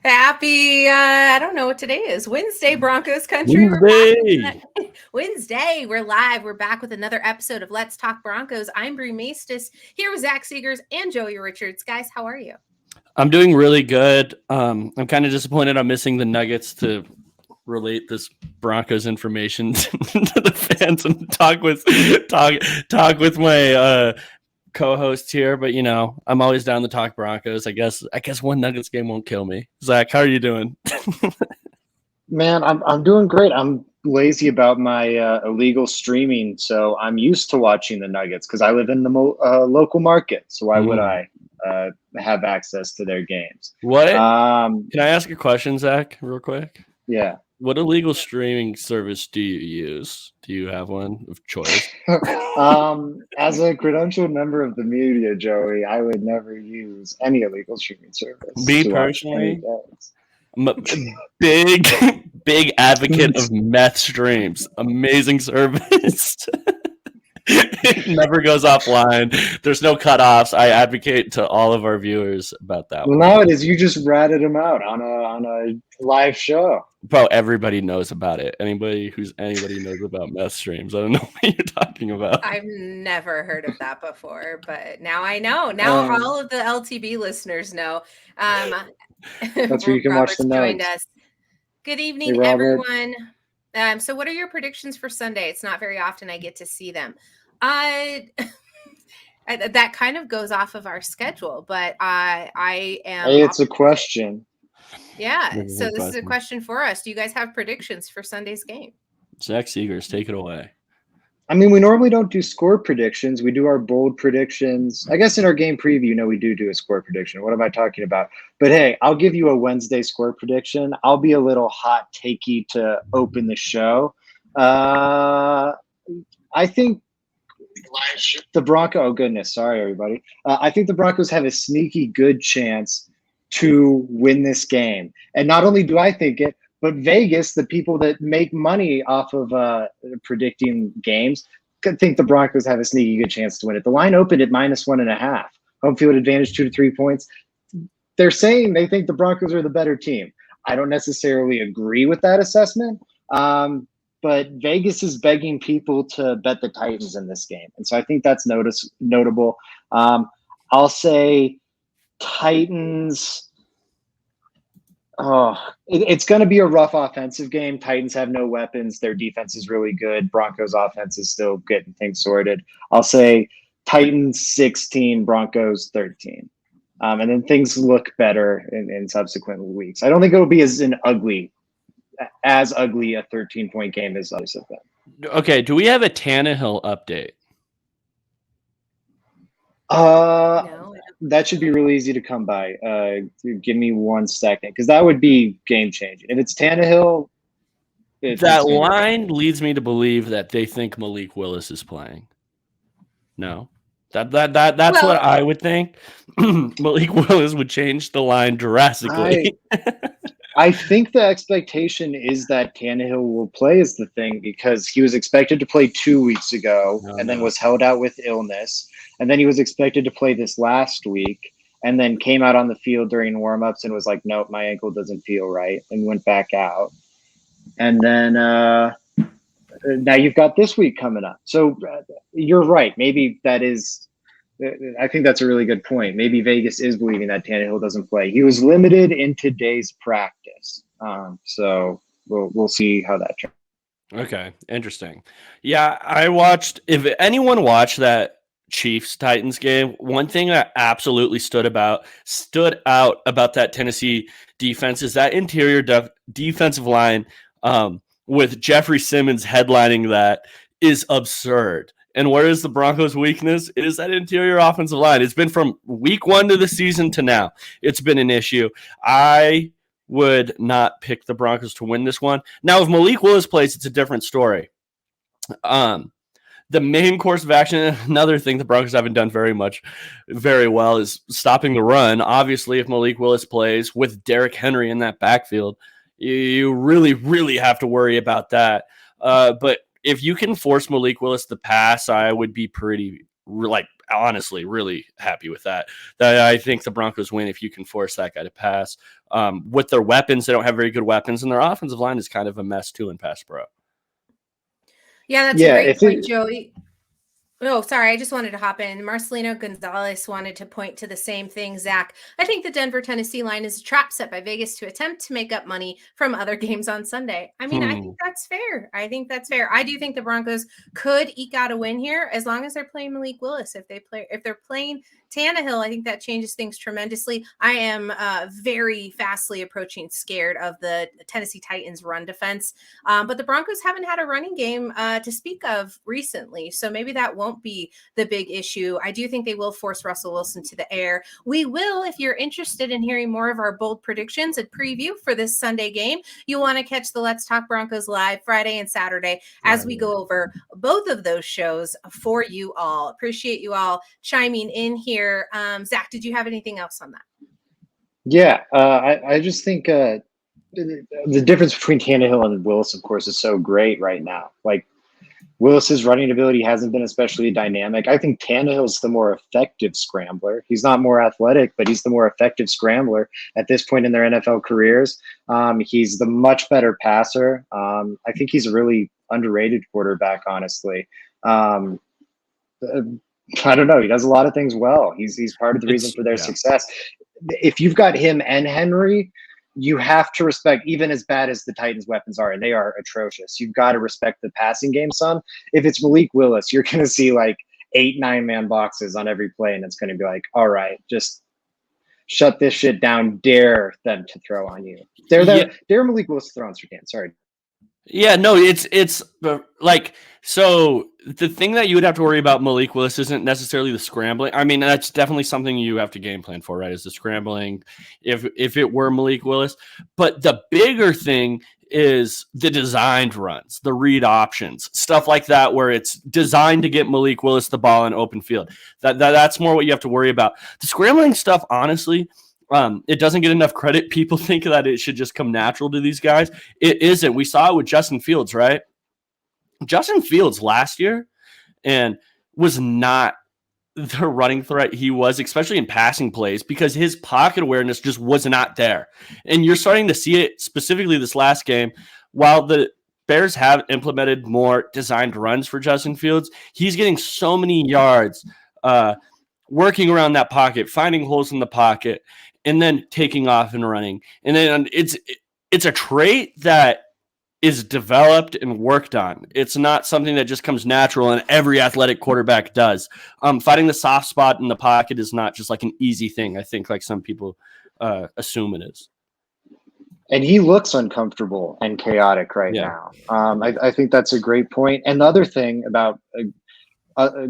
Happy, I don't know what today is. Wednesday, Broncos country. We're back Wednesday. with Wednesday. We're live. We're back with another episode of Let's Talk Broncos. I'm Bree Maestas here with Zach Seegers and Joey Richards. Guys, how are you? I'm doing really good. I'm kind of disappointed I'm missing the Nuggets to relate this Broncos information to the fans and talk with my co-host here. But I'm always down to talk Broncos. I guess one Nuggets game won't kill me. Zach, how are you doing? Man, I'm doing great. I'm lazy about my illegal streaming, so I'm used to watching the Nuggets because I live in the local market. So why would I have access to their games? What? Can I ask a question, Zach, real quick? Yeah. What illegal streaming service do you use? Do you have one of choice? As a credentialed member of the media, Joey, I would never use any illegal streaming service. Me personally, I'm a big advocate of meth streams. Amazing service. It never goes offline. There's no cutoffs. I advocate to all of our viewers about that. Well, now it is. You just ratted him out on a live show. Bro, everybody knows about it. Anybody knows about meth streams. I don't know what you're talking about. I've never heard of that before, but now I know. Now all of the LTB listeners know. That's where you can watch the joined notes. us. Good evening, everyone. So what are your predictions for Sunday? It's not very often I get to see them. That kind of goes off of our schedule, but I am. Hey, it's a question. Yeah. So this is a question for us. Do you guys have predictions for Sunday's game? Zach Seegers, take it away. I mean, we normally don't do score predictions. We do our bold predictions. I guess in our game preview, we do a score prediction. What am I talking about? But hey, I'll give you a Wednesday score prediction. I'll be a little hot takey to open the show. I think the Broncos. Oh goodness, sorry everybody. I think the Broncos have a sneaky good chance to win this game. And not only do I think it, but Vegas, the people that make money off of predicting games, could think the Broncos have a sneaky good chance to win it. The line opened at -1.5. Home field advantage 2 to 3 points. They're saying they think the Broncos are the better team. I don't necessarily agree with that assessment, but Vegas is begging people to bet the Titans in this game. And so I think that's notable. I'll say Titans. Oh, it's going to be a rough offensive game. Titans have no weapons. Their defense is really good. Broncos offense is still getting things sorted. I'll say Titans 16, Broncos 13. And then things look better in subsequent weeks. I don't think it'll be as ugly a 13-point game as others have been. Okay, do we have a Tannehill update? No. That should be really easy to come by. Give me 1 second, because that would be game changing. If it's Tannehill, that line leads me to believe that they think Malik Willis is playing. No, that's what I would think. Malik Willis would change the line drastically. I think the expectation is that Tannehill will play is the thing, because he was expected to play 2 weeks ago then was held out with illness. And then he was expected to play this last week and then came out on the field during warmups and was like, nope, my ankle doesn't feel right, and went back out. And then now you've got this week coming up. So you're right. Maybe that is – I think that's a really good point. Maybe Vegas is believing that Tannehill doesn't play. He was limited in today's practice. So we'll see how that turns. Okay, interesting. Yeah, I watched – if anyone watched that Chiefs-Titans game, one thing that absolutely stood out about that Tennessee defense is that interior defensive line with Jeffrey Simmons headlining that is absurd. And where is the Broncos' weakness? It is that interior offensive line. It's been from week 1 to the season to now. It's been an issue. I would not pick the Broncos to win this one. Now, if Malik Willis plays, it's a different story. The main course of action, another thing the Broncos haven't done very well, is stopping the run. Obviously, if Malik Willis plays with Derrick Henry in that backfield, you really, really have to worry about that. But if you can force Malik Willis to pass, I would be pretty honestly really happy with that. That I think the Broncos win if you can force that guy to pass. With their weapons, they don't have very good weapons, and their offensive line is kind of a mess too in pass pro. Yeah, that's a Yeah, great if point, it, Joey. Oh, sorry. I just wanted to hop in. Marcelino Gonzalez wanted to point to the same thing, Zach. I think the Denver-Tennessee line is a trap set by Vegas to attempt to make up money from other games on Sunday. I mean, I think that's fair. I do think the Broncos could eke out a win here as long as they're playing Malik Willis. If they're playing Tannehill, I think that changes things tremendously. I am very fastly approaching scared of the Tennessee Titans run defense. But the Broncos haven't had a running game to speak of recently. So maybe that won't be the big issue. I do think they will force Russell Wilson to the air. We will, if you're interested in hearing more of our bold predictions and preview for this Sunday game, you'll want to catch the Let's Talk Broncos live Friday and Saturday as we go over both of those shows for you all. Appreciate you all chiming in here. Zach, did you have anything else on that? Yeah, I just think the difference between Tannehill and Willis, of course, is so great right now. Like Willis's running ability hasn't been especially dynamic. I think Tannehill's the more effective scrambler. He's not more athletic, but he's the more effective scrambler at this point in their NFL careers. He's the much better passer. I think he's a really underrated quarterback, honestly. I don't know. He does a lot of things well. He's part of the reason for their success. If you've got him and Henry, you have to respect, even as bad as the Titans' weapons are, and they are atrocious, you've got to respect the passing game some. If it's Malik Willis, you're going to see like 8-9 man boxes on every play, and it's going to be like, all right, just shut this shit down. Dare them to throw on you. Dare Malik Willis to throw on Sertan. Sorry. Yeah, no, it's like, so the thing that you would have to worry about Malik Willis isn't necessarily the scrambling. I mean, that's definitely something you have to game plan for, right? Is the scrambling if it were Malik Willis. But the bigger thing is the designed runs, the read options, stuff like that, where it's designed to get Malik Willis the ball in open field. That's more what you have to worry about. The scrambling stuff, honestly, it doesn't get enough credit. People think that it should just come natural to these guys. It isn't. We saw it with Justin Fields, right? Justin Fields last year and was not the running threat he was, especially in passing plays, because his pocket awareness just was not there. And you're starting to see it specifically this last game. While the Bears have implemented more designed runs for Justin Fields, he's getting so many yards working around that pocket, finding holes in the pocket, and then taking off and running. And then it's a trait that is developed and worked on. It's not something that just comes natural and every athletic quarterback does. Finding the soft spot in the pocket is not just like an easy thing, I think, like some people assume it is. And he looks uncomfortable and chaotic right now. I think that's a great point. And the other thing about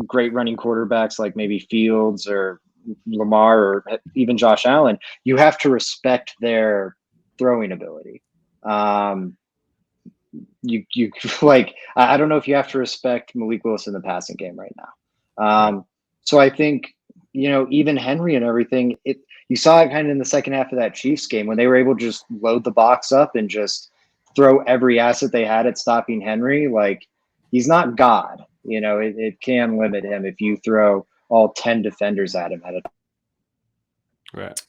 great running quarterbacks like maybe Fields or Lamar or even Josh Allen, you have to respect their throwing ability. You like, I don't know if you have to respect Malik Willis in the passing game right now. So I think, even Henry and everything, you saw it kind of in the second half of that Chiefs game when they were able to just load the box up and just throw every asset they had at stopping Henry. Like, he's not God. It can limit him if you throw all 10 defenders at him at a time. Right.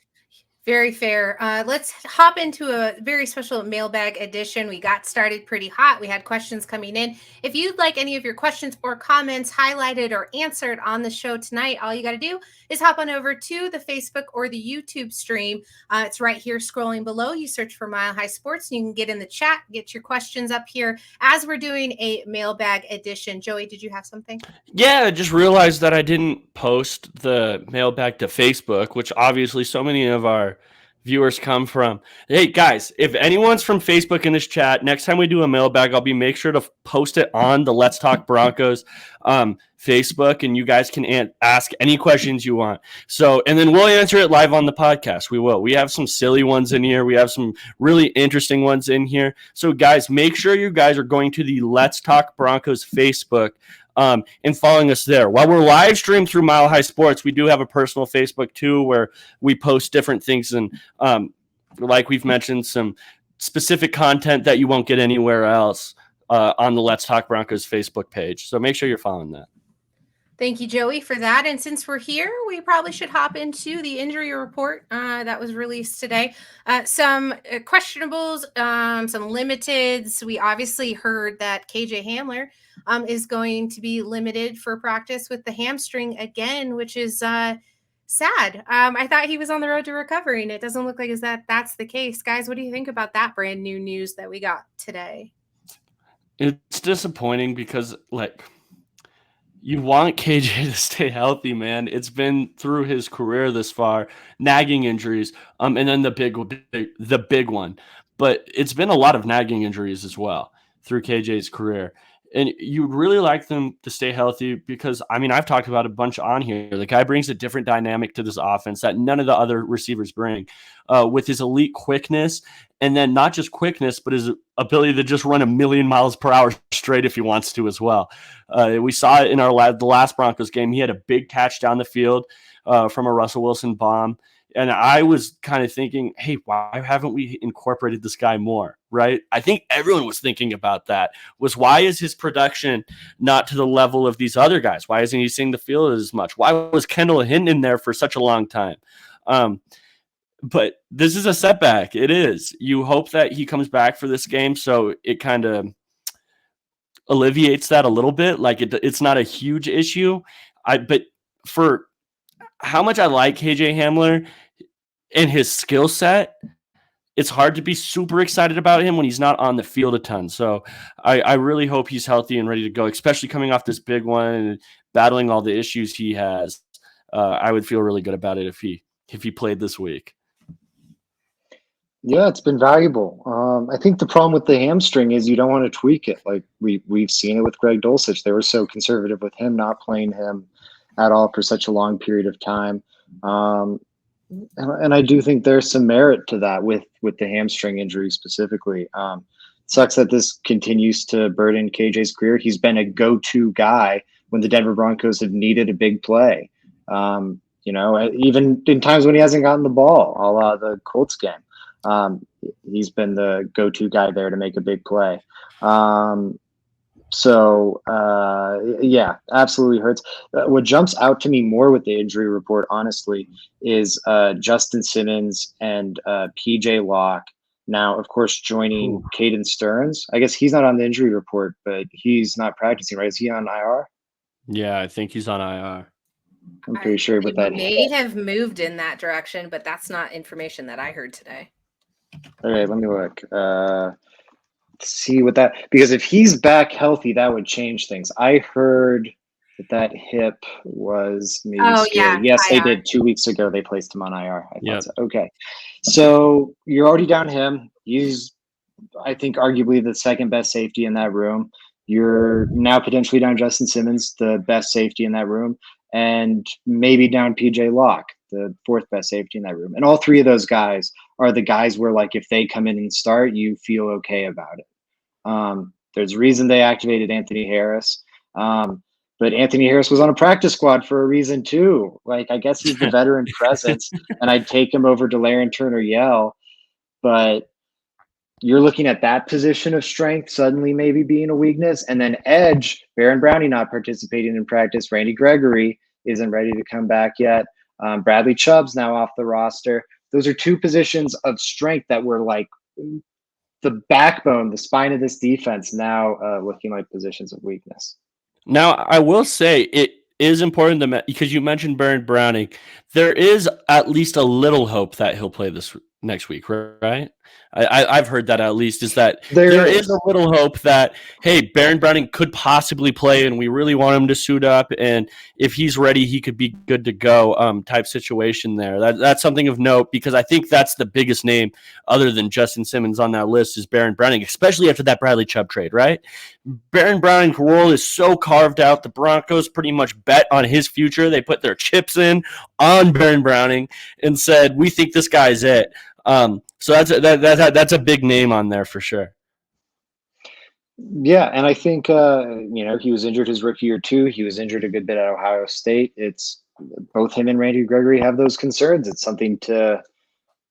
Very fair. Let's hop into a very special mailbag edition. We got started pretty hot. We had questions coming in. If you'd like any of your questions or comments highlighted or answered on the show tonight, all you got to do is hop on over to the Facebook or the YouTube stream. It's right here scrolling below. You search for Mile High Sports and you can get in the chat, get your questions up here as we're doing a mailbag edition. Joey, did you have something? Yeah, I just realized that I didn't post the mailbag to Facebook, which obviously so many of our viewers come from. Hey guys, if anyone's from Facebook in this chat, next time we do a mailbag, I'll make sure to post it on the Let's Talk Broncos Facebook, and you guys can ask any questions you want. So, and then we'll answer it live on the podcast. We will. We have some silly ones in here. We have some really interesting ones in here. So guys, make sure you guys are going to the Let's Talk Broncos Facebook and following us there. While we're live streamed through Mile High Sports, we do have a personal Facebook too, where we post different things and like we've mentioned, some specific content that you won't get anywhere else on the Let's Talk Broncos Facebook page. So make sure you're following that. Thank you, Joey, for that. And since we're here, we probably should hop into the injury report that was released today. Some questionables, some limiteds. We obviously heard that KJ Hamler is going to be limited for practice with the hamstring again, which is sad. I thought he was on the road to recovery, and it doesn't look like that's the case. Guys, what do you think about that brand new news that we got today? It's disappointing because, like, you want KJ to stay healthy, man. It's been through his career this far, nagging injuries, and then the big one. But it's been a lot of nagging injuries as well through KJ's career. And you really like them to stay healthy because, I mean, I've talked about a bunch on here. The guy brings a different dynamic to this offense that none of the other receivers bring, with his elite quickness, and then not just quickness, but his ability to just run 1,000,000 miles per hour straight if he wants to as well. We saw it in the last Broncos game. He had a big catch down the field from a Russell Wilson bomb. And I was kind of thinking, hey, why haven't we incorporated this guy more, right? I think everyone was thinking about that. Why is his production not to the level of these other guys? Why isn't he seeing the field as much? Why was Kendall Hinton in there for such a long time? But this is a setback. It is. You hope that he comes back for this game, so it kind of alleviates that a little bit. Like it's not a huge issue. But for how much I like KJ Hamler and his skill set, it's hard to be super excited about him when he's not on the field a ton. So I really hope he's healthy and ready to go, especially coming off this big one and battling all the issues he has. I would feel really good about it if he played this week. Yeah, it's been valuable. I think the problem with the hamstring is you don't want to tweak it. Like we've seen it with Greg Dulcich. They were so conservative with him, not playing him at all for such a long period of time. And I do think there's some merit to that with the hamstring injury specifically. Sucks that this continues to burden KJ's career. He's been a go-to guy when the Denver Broncos have needed a big play. Even in times when he hasn't gotten the ball, a la the Colts game. He's been the go-to guy there to make a big play. Yeah, absolutely hurts. What jumps out to me more with the injury report, honestly, is Justin Simmons and PJ Locke. Now, of course, joining Caden Stearns. I guess he's not on the injury report, but he's not practicing, right? Is he on IR? Yeah, I think he's on IR. I'm pretty sure with that. May have moved in that direction, but that's not information that I heard today. All right, let me look. See what that, because if he's back healthy, that would change things. I heard that hip was maybe scared. Yes, IR. They did 2 weeks ago. They placed him on IR. So. Okay, so you're already down him. He's, I think, arguably the second best safety in that room. You're now potentially down Justin Simmons, the best safety in that room, and maybe down PJ Locke, the fourth best safety in that room. And all three of those guys are the guys where, like, if they come in and start, you feel okay about it. There's a reason they activated Anthony Harris. But Anthony Harris was on a practice squad for a reason too. Like, I guess he's the veteran presence, and I'd take him over Delaren Turner-Yell. But you're looking at that position of strength suddenly maybe being a weakness. And then edge, Baron Brownie not participating in practice. Randy Gregory isn't ready to come back yet. Bradley Chubb's now off the roster. Those are two positions of strength that were like the backbone, the spine of this defense, now looking like positions of weakness. Now, I will say it is important to because you mentioned Baron Browning. There is at least a little hope that he'll play this next week, right? I've heard that at least, is that there is a little hope that, hey, Baron Browning could possibly play and we really want him to suit up, and if he's ready, he could be good to go type situation there. That's something of note, because I think that's the biggest name other than Justin Simmons on that list is Baron Browning, especially after that Bradley Chubb trade, right? Baron Browning's role is so carved out. The Broncos pretty much bet on his future. They put their chips in on Baron Browning and said, we think this guy's it. So that's a big name on there for sure. Yeah, and I think he was injured his rookie year too. He was injured a good bit at Ohio State. It's both him and Randy Gregory have those concerns. It's something to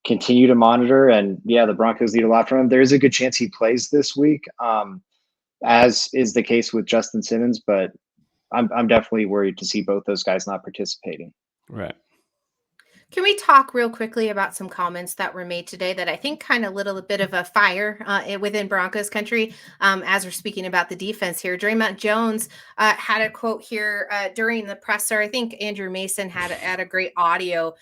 continue to monitor. And yeah, the Broncos need a lot from him. There is a good chance he plays this week, as is the case with Justin Simmons. But I'm definitely worried to see both those guys not participating. Right. Can we talk real quickly about some comments that were made today that I think kind of lit a bit of a fire within Broncos country as we're speaking about the defense here? Dre'Mont Jones had a quote here during the presser. I think Andrew Mason had a great audio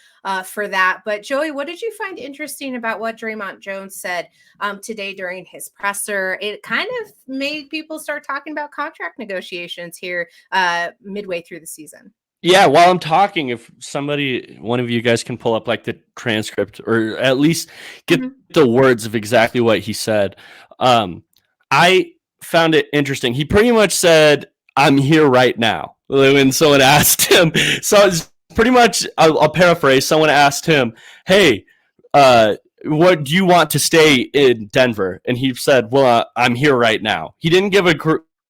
for that. But Joey, what did you find interesting about what Dre'Mont Jones said today during his presser? It kind of made people start talking about contract negotiations here midway through the season. Yeah, while I'm talking, if one of you guys can pull up like the transcript or at least get the words of exactly what he said. I found it interesting. He pretty much said, "I'm here right now." When someone asked him, so it's pretty much, I'll paraphrase. Someone asked him, "Hey, what do you want to stay in Denver?" And he said, "Well, I'm here right now." He didn't give a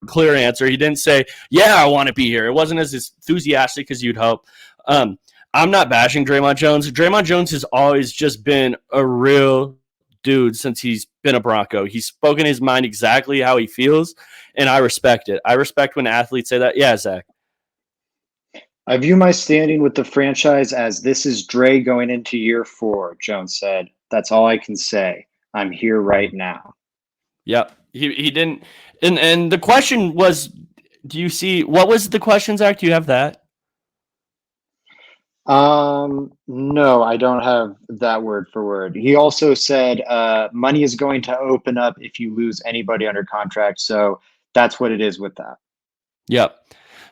clear answer. He didn't say, "Yeah, I want to be here." It wasn't as enthusiastic as you'd hope. I'm not bashing Dre'Mont Jones. Dre'Mont Jones has always just been a real dude since he's been a Bronco. He's spoken his mind exactly how he feels, and I respect it. I respect when athletes say that. Yeah, Zach. I view my standing with the franchise as this is Dre going into year 4, Jones said. That's all I can say. I'm here right now. Yep. He didn't, and the question was, do you see, what was the question, Zach? Do you have that? No, I don't have that word for word. He also said, money is going to open up if you lose anybody under contract. So that's what it is with that. Yep.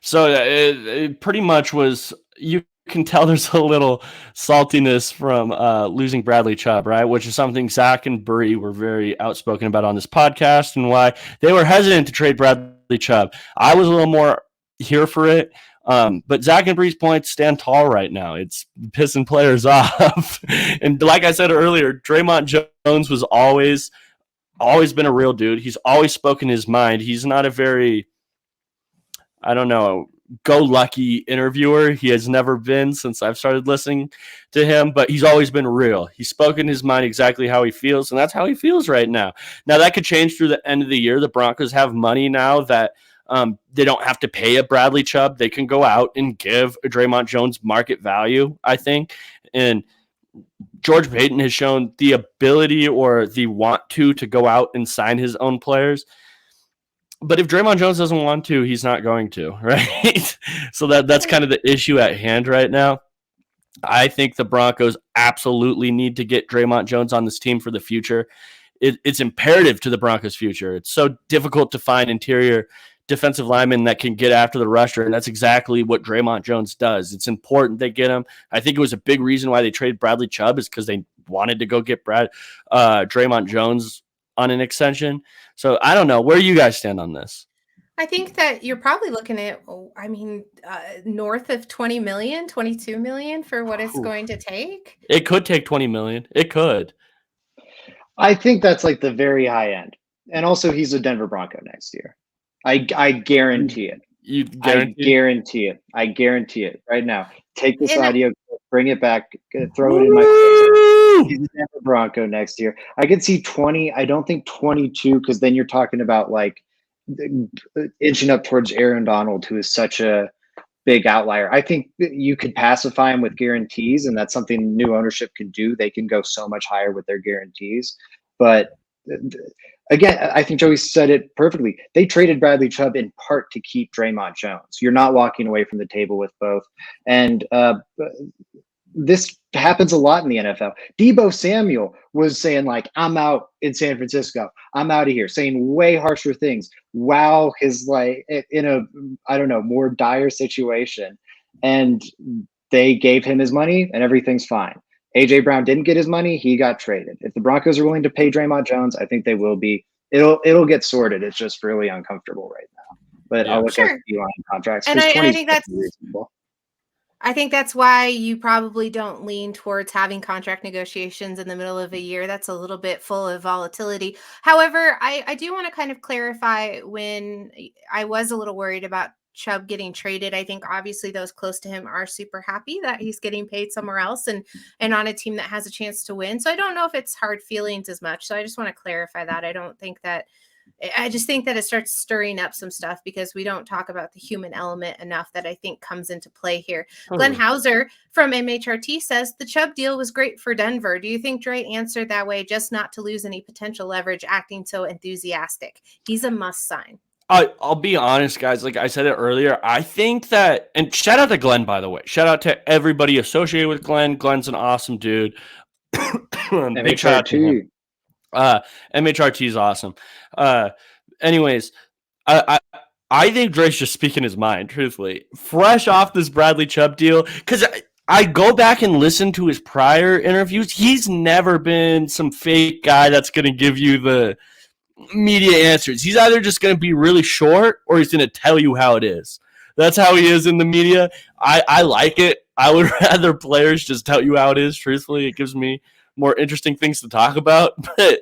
So it pretty much was, you can tell there's a little saltiness from losing Bradley Chubb, right? Which is something Zach and Bree were very outspoken about on this podcast and why they were hesitant to trade Bradley Chubb. I was a little more here for it. But Zach and Bree's points stand tall right now. It's pissing players off. And like I said earlier, Dre'Mont Jones was always been a real dude. He's always spoken his mind. He's not a very, I don't know, go lucky interviewer. He has never been since I've started listening to him, but he's always been real. He's spoken his mind exactly how he feels, and that's how he feels right now. Now, that could change through the end of the year. The Broncos have money now that they don't have to pay a Bradley Chubb. They can go out and give a Dre'Mont Jones market value, I think. And George Payton has shown the ability or the want to go out and sign his own players. But if Dre'Mont Jones doesn't want to, he's not going to, right? So that's kind of the issue at hand right now. I think the Broncos absolutely need to get Dre'Mont Jones on this team for the future. It's imperative to the Broncos' future. It's so difficult to find interior defensive linemen that can get after the rusher, and that's exactly what Dre'Mont Jones does. It's important they get him. I think it was a big reason why they traded Bradley Chubb is because they wanted to go get Dre'Mont Jones on an extension. So I don't know. Where do you guys stand on this? I think that you're probably looking at, north of 20 million, 22 million for what it's going to take. It could take 20 million. It could. I think that's like the very high end. And also he's a Denver Bronco next year. I guarantee it. You guarantee? I guarantee it right now. Take this audio, bring it back, throw it in my face. He's a Denver Bronco next year. I could see 20. I don't think 22, because then you're talking about like inching up towards Aaron Donald, who is such a big outlier. I think you could pacify him with guarantees, and that's something new ownership can do. They can go so much higher with their guarantees. But again, I think Joey said it perfectly. They traded Bradley Chubb in part to keep Dre'Mont Jones. You're not walking away from the table with both. And this happens a lot in the NFL. Deebo Samuel was saying, like, I'm out in San Francisco. I'm out of here, saying way harsher things. Wow, his like in a, I don't know, more dire situation. And they gave him his money and everything's fine. AJ Brown didn't get his money. He got traded. If the Broncos are willing to pay Dre'Mont Jones, I think they will be. It'll get sorted. It's just really uncomfortable right now. But yeah, I'll look at the line contracts. And I think that's reasonable. I think that's why you probably don't lean towards having contract negotiations in the middle of a year. That's a little bit full of volatility. However, I do want to kind of clarify, when I was a little worried about Chubb getting traded, I think obviously those close to him are super happy that he's getting paid somewhere else and on a team that has a chance to win. So I don't know if it's hard feelings as much. So I just want to clarify that. I don't think that I just think that it starts stirring up some stuff because we don't talk about the human element enough that I think comes into play here. Glenn Hauser from MHRT says the Chubb deal was great for Denver. Do you think Dre answered that way just not to lose any potential leverage, acting so enthusiastic? He's a must sign. I'll be honest, guys. Like I said it earlier, I think that, and shout out to Glenn, by the way. Shout out to everybody associated with Glenn. Glenn's an awesome dude. Big shout out to him. MHRT is awesome. Anyways, I think Dre's just speaking his mind, truthfully. Fresh off this Bradley Chubb deal, because I go back and listen to his prior interviews. He's never been some fake guy that's going to give you the media answers. He's either just going to be really short or he's going to tell you how it is. That's how he is in the media. I like it. I would rather players just tell you how it is, truthfully. It gives me more interesting things to talk about. But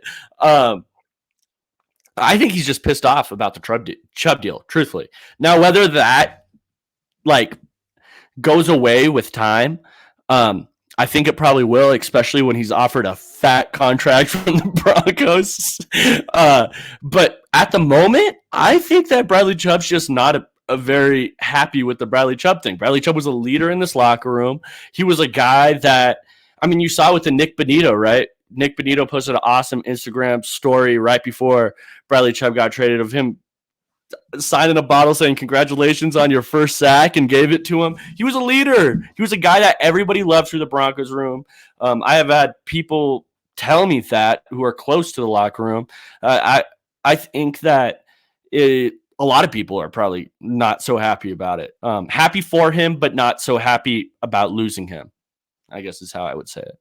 I think he's just pissed off about the Chubb deal, truthfully. Now, whether that like goes away with time, I think it probably will, especially when he's offered a fat contract from the Broncos. But at the moment, I think that Bradley Chubb's just not a very happy with the Bradley Chubb thing. Bradley Chubb was a leader in this locker room. He was a guy that, I mean, you saw with the Nick Bonito, right? Nick Bonito posted an awesome Instagram story right before Bradley Chubb got traded of him signing a bottle saying congratulations on your first sack and gave it to him. He was a leader. He was a guy that everybody loved through the Broncos room. I have had people tell me that who are close to the locker room. I think that a lot of people are probably not so happy about it. Happy for him, but not so happy about losing him, I guess is how I would say it.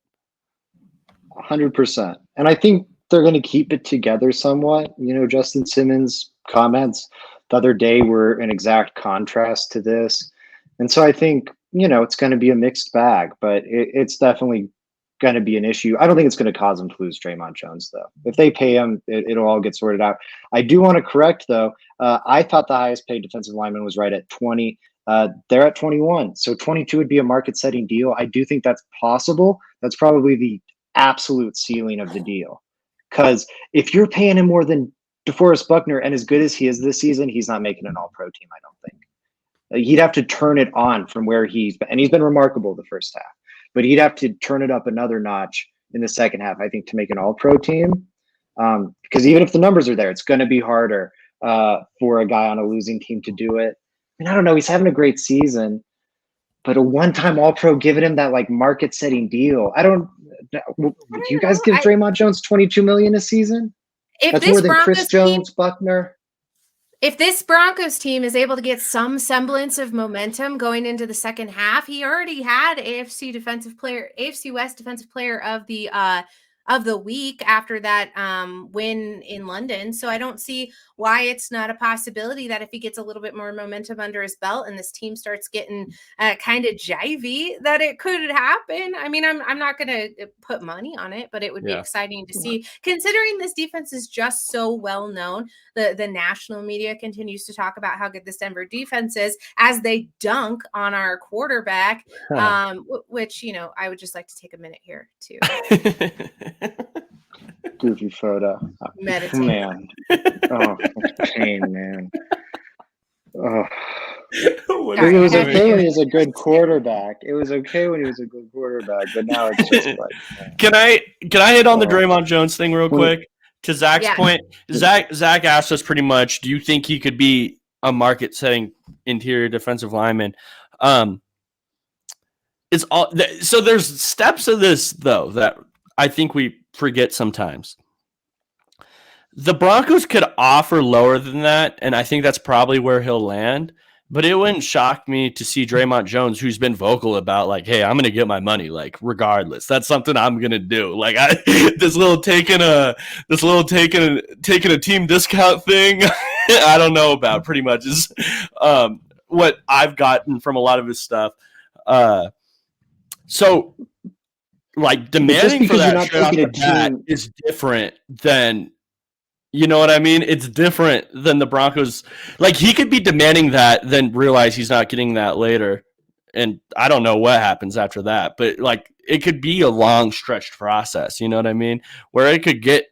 100%. And I think they're going to keep it together somewhat. You know, Justin Simmons' comments the other day were an exact contrast to this. And so I think, you know, it's going to be a mixed bag, but it's definitely going to be an issue. I don't think it's going to cause them to lose Dre'Mont Jones, though. If they pay him, it'll all get sorted out. I do want to correct, though. I thought the highest paid defensive lineman was right at 20. They're at 21. So 22 would be a market-setting deal. I do think that's possible. That's probably the absolute ceiling of the deal. Because if you're paying him more than DeForest Buckner, and as good as he is this season, he's not making an all-pro team, I don't think. He'd have to turn it on from where he's been. And he's been remarkable the first half. But he'd have to turn it up another notch in the second half, I think, to make an all-pro team. Because even if the numbers are there, it's going to be harder for a guy on a losing team to do it. And I don't know, he's having a great season. But a one-time all-pro giving him that like market-setting deal. Would you guys give Dre'Mont Jones $22 million a season? That's more than Chris Jones, Buckner. If this Broncos team is able to get some semblance of momentum going into the second half, he already had AFC West Defensive Player of the week after that win in London. So I don't see why it's not a possibility that if he gets a little bit more momentum under his belt and this team starts getting kind of jivey, that it could happen. I mean, I'm not going to put money on it, but it would be exciting to see, considering this defense is just so well known. The national media continues to talk about how good this Denver defense is as they dunk on our quarterback, which, you know, I would just like to take a minute here to goofy photo. Meditate. Man. Oh, pain, man. Oh. It was okay when he was a good quarterback. It was okay when he was a good quarterback, but now it's just like. Man. Can I hit on the Dre'Mont Jones thing real quick? To Zach's point, Zach asked us pretty much, do you think he could be a market-setting interior defensive lineman? It's all so. There's steps of this though that I think we forget sometimes. The Broncos could offer lower than that, and I think that's probably where he'll land. But it wouldn't shock me to see Dre'Mont Jones, who's been vocal about, like, hey, I'm going to get my money, like, regardless. That's something I'm going to do. Like, this little taking a team discount thing, I don't know about, pretty much is what I've gotten from a lot of his stuff. So, like, demanding for that straight off the bat is different than, you know what I mean? It's different than the Broncos. Like, he could be demanding that, then realize he's not getting that later. And I don't know what happens after that. But, like, it could be a long, stretched process. You know what I mean? Where it could get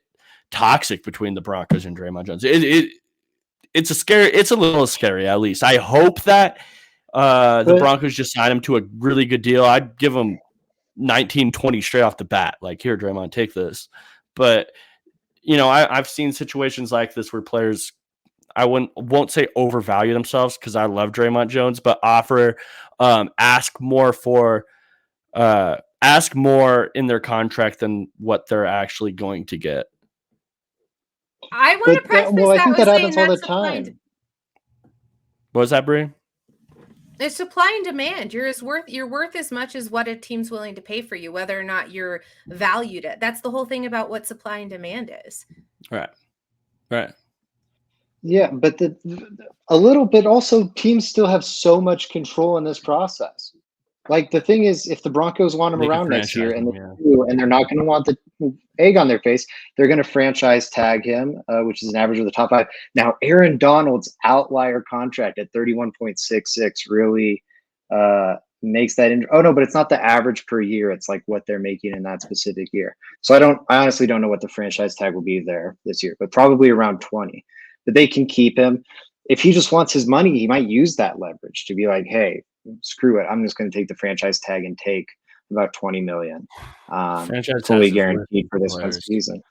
toxic between the Broncos and Dre'Mont Jones. It's a little scary, at least. I hope that the Broncos just sign him to a really good deal. I'd give him 19-20 straight off the bat. Like, here, Dre'Mont, take this. But, I've seen situations like this where players, I won't say overvalue themselves because I love Dre'Mont Jones, but offer, ask more in their contract than what they're actually going to get. I want to preface I think that happens all the time. What was that, Brie? It's supply and demand. You're worth as much as what a team's willing to pay for you, whether or not you're valued it. That's the whole thing about what supply and demand is. Right. Yeah, but a little bit also, teams still have so much control in this process. Like, the thing is, if the Broncos want him around next year, and they're not going to want the egg on their face, they're going to franchise tag him, which is an average of the top 5. Now, Aaron Donald's outlier contract at 31.66 really makes that. Oh no, but it's not the average per year. It's like what they're making in that specific year. So I honestly don't know what the franchise tag will be there this year, but probably around 20. But they can keep him. If he just wants his money, he might use that leverage to be like, hey, screw it, I'm just going to take the franchise tag and take about 20 million fully guaranteed for this one season.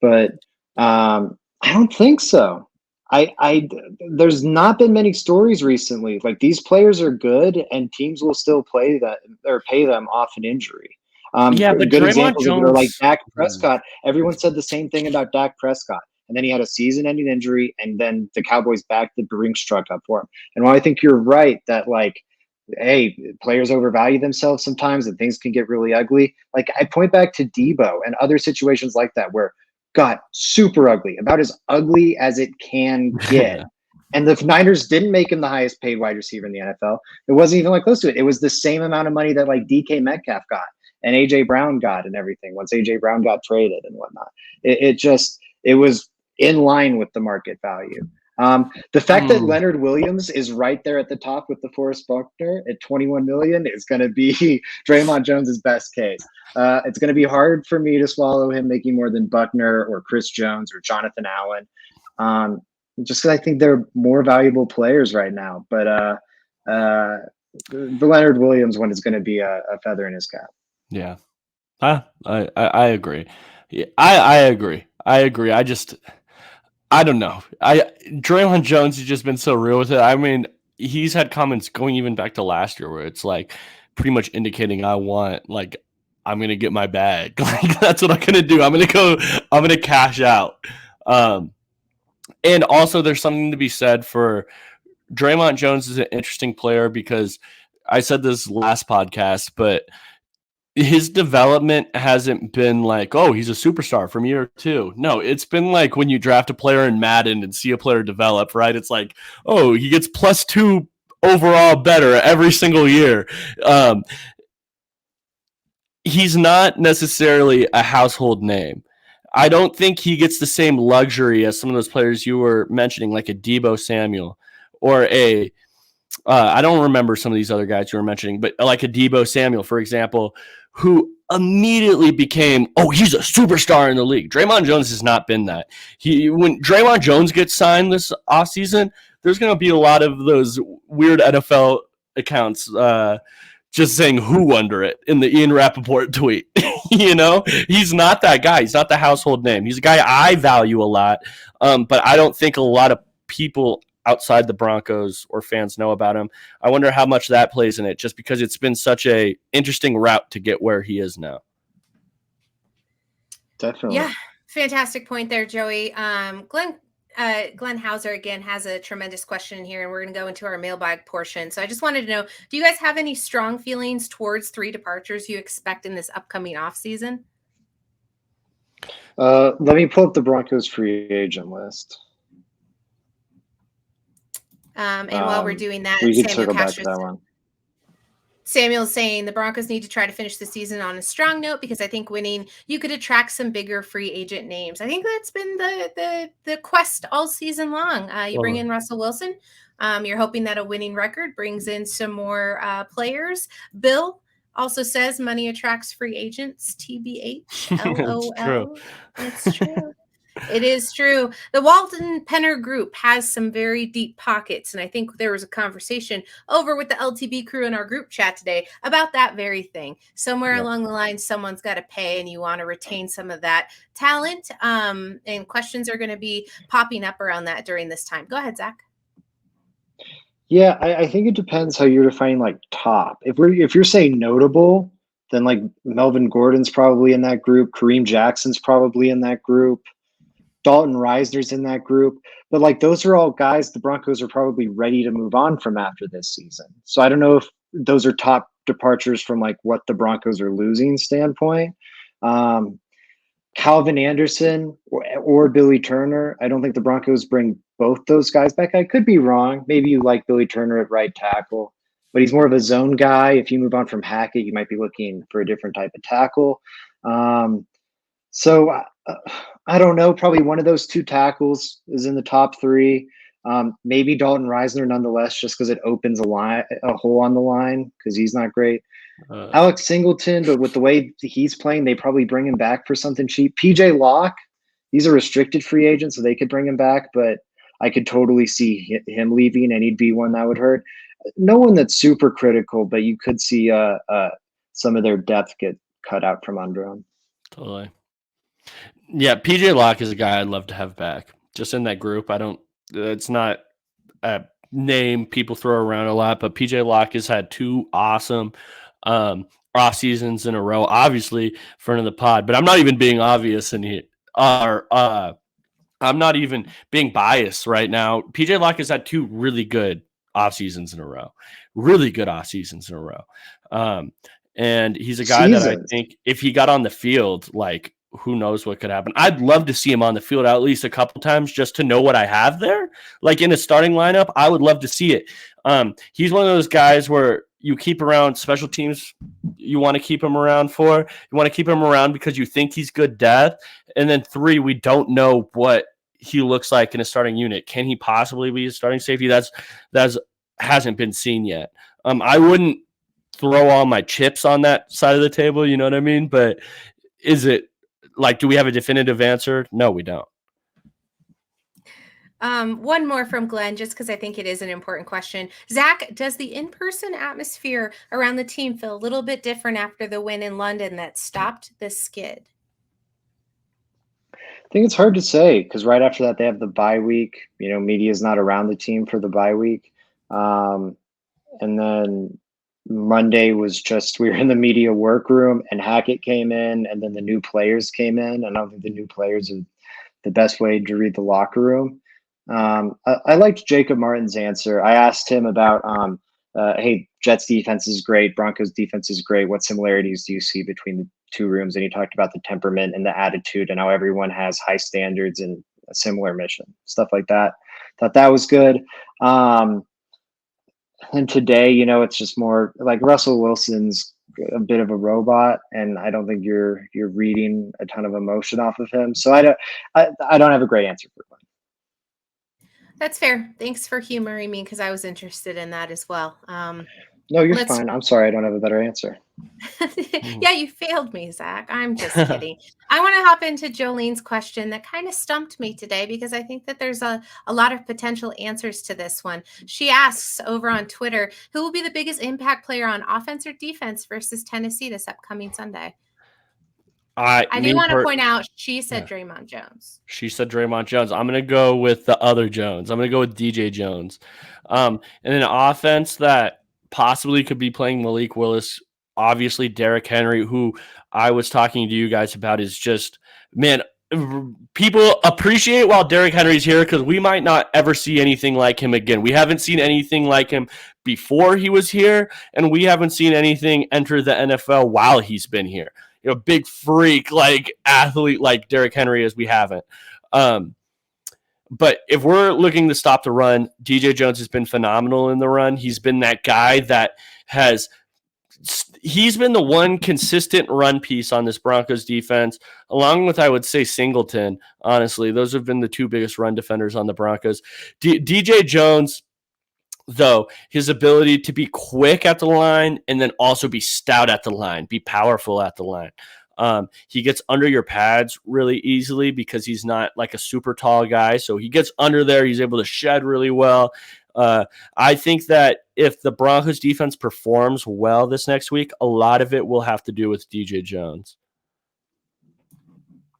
But I don't think so. There's not been many stories recently. Like, these players are good and teams will still play that or pay them off an injury. But good Dre'Mont examples Jones, are like Dak Prescott. Everyone said the same thing about Dak Prescott. And then he had a season-ending injury, and then the Cowboys backed the Brinks truck up for him. And while I think you're right that, like, hey, players overvalue themselves sometimes and things can get really ugly. Like, I point back to Debo and other situations like that where got super ugly, about as ugly as it can get. And the Niners didn't make him the highest paid wide receiver in the NFL. It wasn't even like close to it. It was the same amount of money that like DK Metcalf got and AJ Brown got and everything once AJ Brown got traded and whatnot. It was in line with the market value. The fact that Leonard Williams is right there at the top with the Forrest Buckner at 21 million is going to be Dre'Mont Jones's best case. It's going to be hard for me to swallow him making more than Buckner or Chris Jones or Jonathan Allen. Just because I think they're more valuable players right now. But the Leonard Williams one is going to be a feather in his cap. Yeah, I agree. Yeah, I agree. I don't know. Dre'Mont Jones has just been so real with it. I mean, he's had comments going even back to last year where it's like pretty much indicating I'm going to get my bag. Like, that's what I'm going to do. I'm going to cash out. And also there's something to be said for Dre'Mont Jones is an interesting player because I said this last podcast, but his development hasn't been like, oh, he's a superstar from year 2. No, it's been like when you draft a player in Madden and see a player develop, right? It's like, oh, he gets +2 overall better every single year. He's not necessarily a household name. I don't think he gets the same luxury as some of those players you were mentioning, like a Deebo Samuel or I don't remember some of these other guys you were mentioning, but like a Deebo Samuel, for example, who immediately became, oh, he's a superstar in the league. Dre'Mont Jones has not been that. When Dre'Mont Jones gets signed this offseason, there's going to be a lot of those weird NFL accounts just saying who under it in the Ian Rappaport tweet. He's not that guy. He's not the household name. He's a guy I value a lot, but I don't think a lot of people outside the Broncos or fans know about him. I wonder how much that plays in it, just because it's been such a interesting route to get where he is now. Definitely. Yeah, fantastic point there, Joey. Glenn Hauser again has a tremendous question here, and we're going to go into our mailbag portion. So I just wanted to know, do you guys have any strong feelings towards 3 departures you expect in this upcoming offseason? Let me pull up the Broncos free agent list. And while we're doing that, we can circle back to that one. Samuel's saying the Broncos need to try to finish the season on a strong note because I think winning, you could attract some bigger free agent names. I think that's been the quest all season long. You bring in Russell Wilson. You're hoping that a winning record brings in some more players. Bill also says money attracts free agents. TBH. LOL. It's true. It is true. The Walton Penner group has some very deep pockets. And I think there was a conversation over with the LTB crew in our group chat today about that very thing. Somewhere Yep. along the line, someone's got to pay, and you want to retain some of that talent. And questions are going to be popping up around that during this time. Go ahead, Zach. Yeah, I think it depends how you're defining like top. If you're saying notable, then like Melvin Gordon's probably in that group. Kareem Jackson's probably in that group. Dalton Reisner's in that group. But like those are all guys the Broncos are probably ready to move on from after this season. So I don't know if those are top departures from like what the Broncos are losing standpoint. Um, Calvin Anderson or Billy Turner. I don't think the Broncos bring both those guys back. I could be wrong. Maybe you like Billy Turner at right tackle, but he's more of a zone guy. If you move on from Hackett, you might be looking for a different type of tackle. So I don't know. Probably one of those two tackles is in the top three. Maybe Dalton Reisner, nonetheless, just because it opens a hole on the line because he's not great. Alex Singleton, but with the way he's playing, they probably bring him back for something cheap. PJ Locke, he's a restricted free agent, so they could bring him back, but I could totally see him leaving, and he'd be one that would hurt. No one that's super critical, but you could see some of their depth get cut out from under them. Totally. Yeah, PJ Locke is a guy I'd love to have back. Just in that group, it's not a name people throw around a lot, but PJ Locke has had two awesome off seasons in a row, obviously front of the pod, but I'm not even being obvious in here. I'm not even being biased right now. PJ Locke has had two really good off seasons in a row, and he's a guy that I think if he got on the field, like who knows what could happen. I'd love to see him on the field at least a couple times just to know what I have there. Like in a starting lineup, I would love to see it. He's one of those guys where you keep around special teams. You want to keep him around for. You want to keep him around because you think he's good depth. And then 3, we don't know what he looks like in a starting unit. Can he possibly be a starting safety? That's hasn't been seen yet. I wouldn't throw all my chips on that side of the table. You know what I mean? But is it like, do we have a definitive answer? No, we don't. One more from Glenn, just because I think it is an important question. Zach, does the in-person atmosphere around the team feel a little bit different after the win in London that stopped the skid? I think it's hard to say because right after that, they have the bye week. You know, media is not around the team for the bye week. And then Monday was just, we were in the media workroom and Hackett came in and then the new players came in. And I don't think the new players are the best way to read the locker room. I liked Jacob Martin's answer. I asked him about, hey, Jets defense is great. Broncos defense is great. What similarities do you see between the two rooms? And he talked about the temperament and the attitude and how everyone has high standards and a similar mission, stuff like that. Thought that was good. And today, you know, it's just more like Russell Wilson's a bit of a robot, and I don't think you're reading a ton of emotion off of him. So I don't have a great answer for him. That's fair. Thanks for humoring me because I was interested in that as well. No, you're fine. I'm sorry. I don't have a better answer. Yeah, you failed me, Zach. I'm just kidding. I want to hop into Jolene's question that kind of stumped me today because I think that there's a lot of potential answers to this one. She asks over on Twitter, who will be the biggest impact player on offense or defense versus Tennessee this upcoming Sunday? I do want to point out she said Dre'Mont Jones. She said Dre'Mont Jones. I'm going to go with the other Jones. I'm going to go with DJ Jones. And an offense that possibly could be playing Malik Willis. Obviously, Derrick Henry, who I was talking to you guys about, is just, man, people appreciate while Derrick Henry's here because we might not ever see anything like him again. We haven't seen anything like him before he was here, and we haven't seen anything enter the NFL while he's been here. You know, big freak like athlete like Derrick Henry as we haven't. But if we're looking to stop the run, DJ Jones has been phenomenal in the run. He's been that guy that he's been the one consistent run piece on this Broncos defense, along with, I would say, Singleton. Honestly, those have been the two biggest run defenders on the Broncos. DJ Jones, though, his ability to be quick at the line and then also be stout at the line, be powerful at the line. He gets under your pads really easily because he's not like a super tall guy. So he gets under there. He's able to shed really well. I think that if the Broncos defense performs well this next week, a lot of it will have to do with DJ Jones.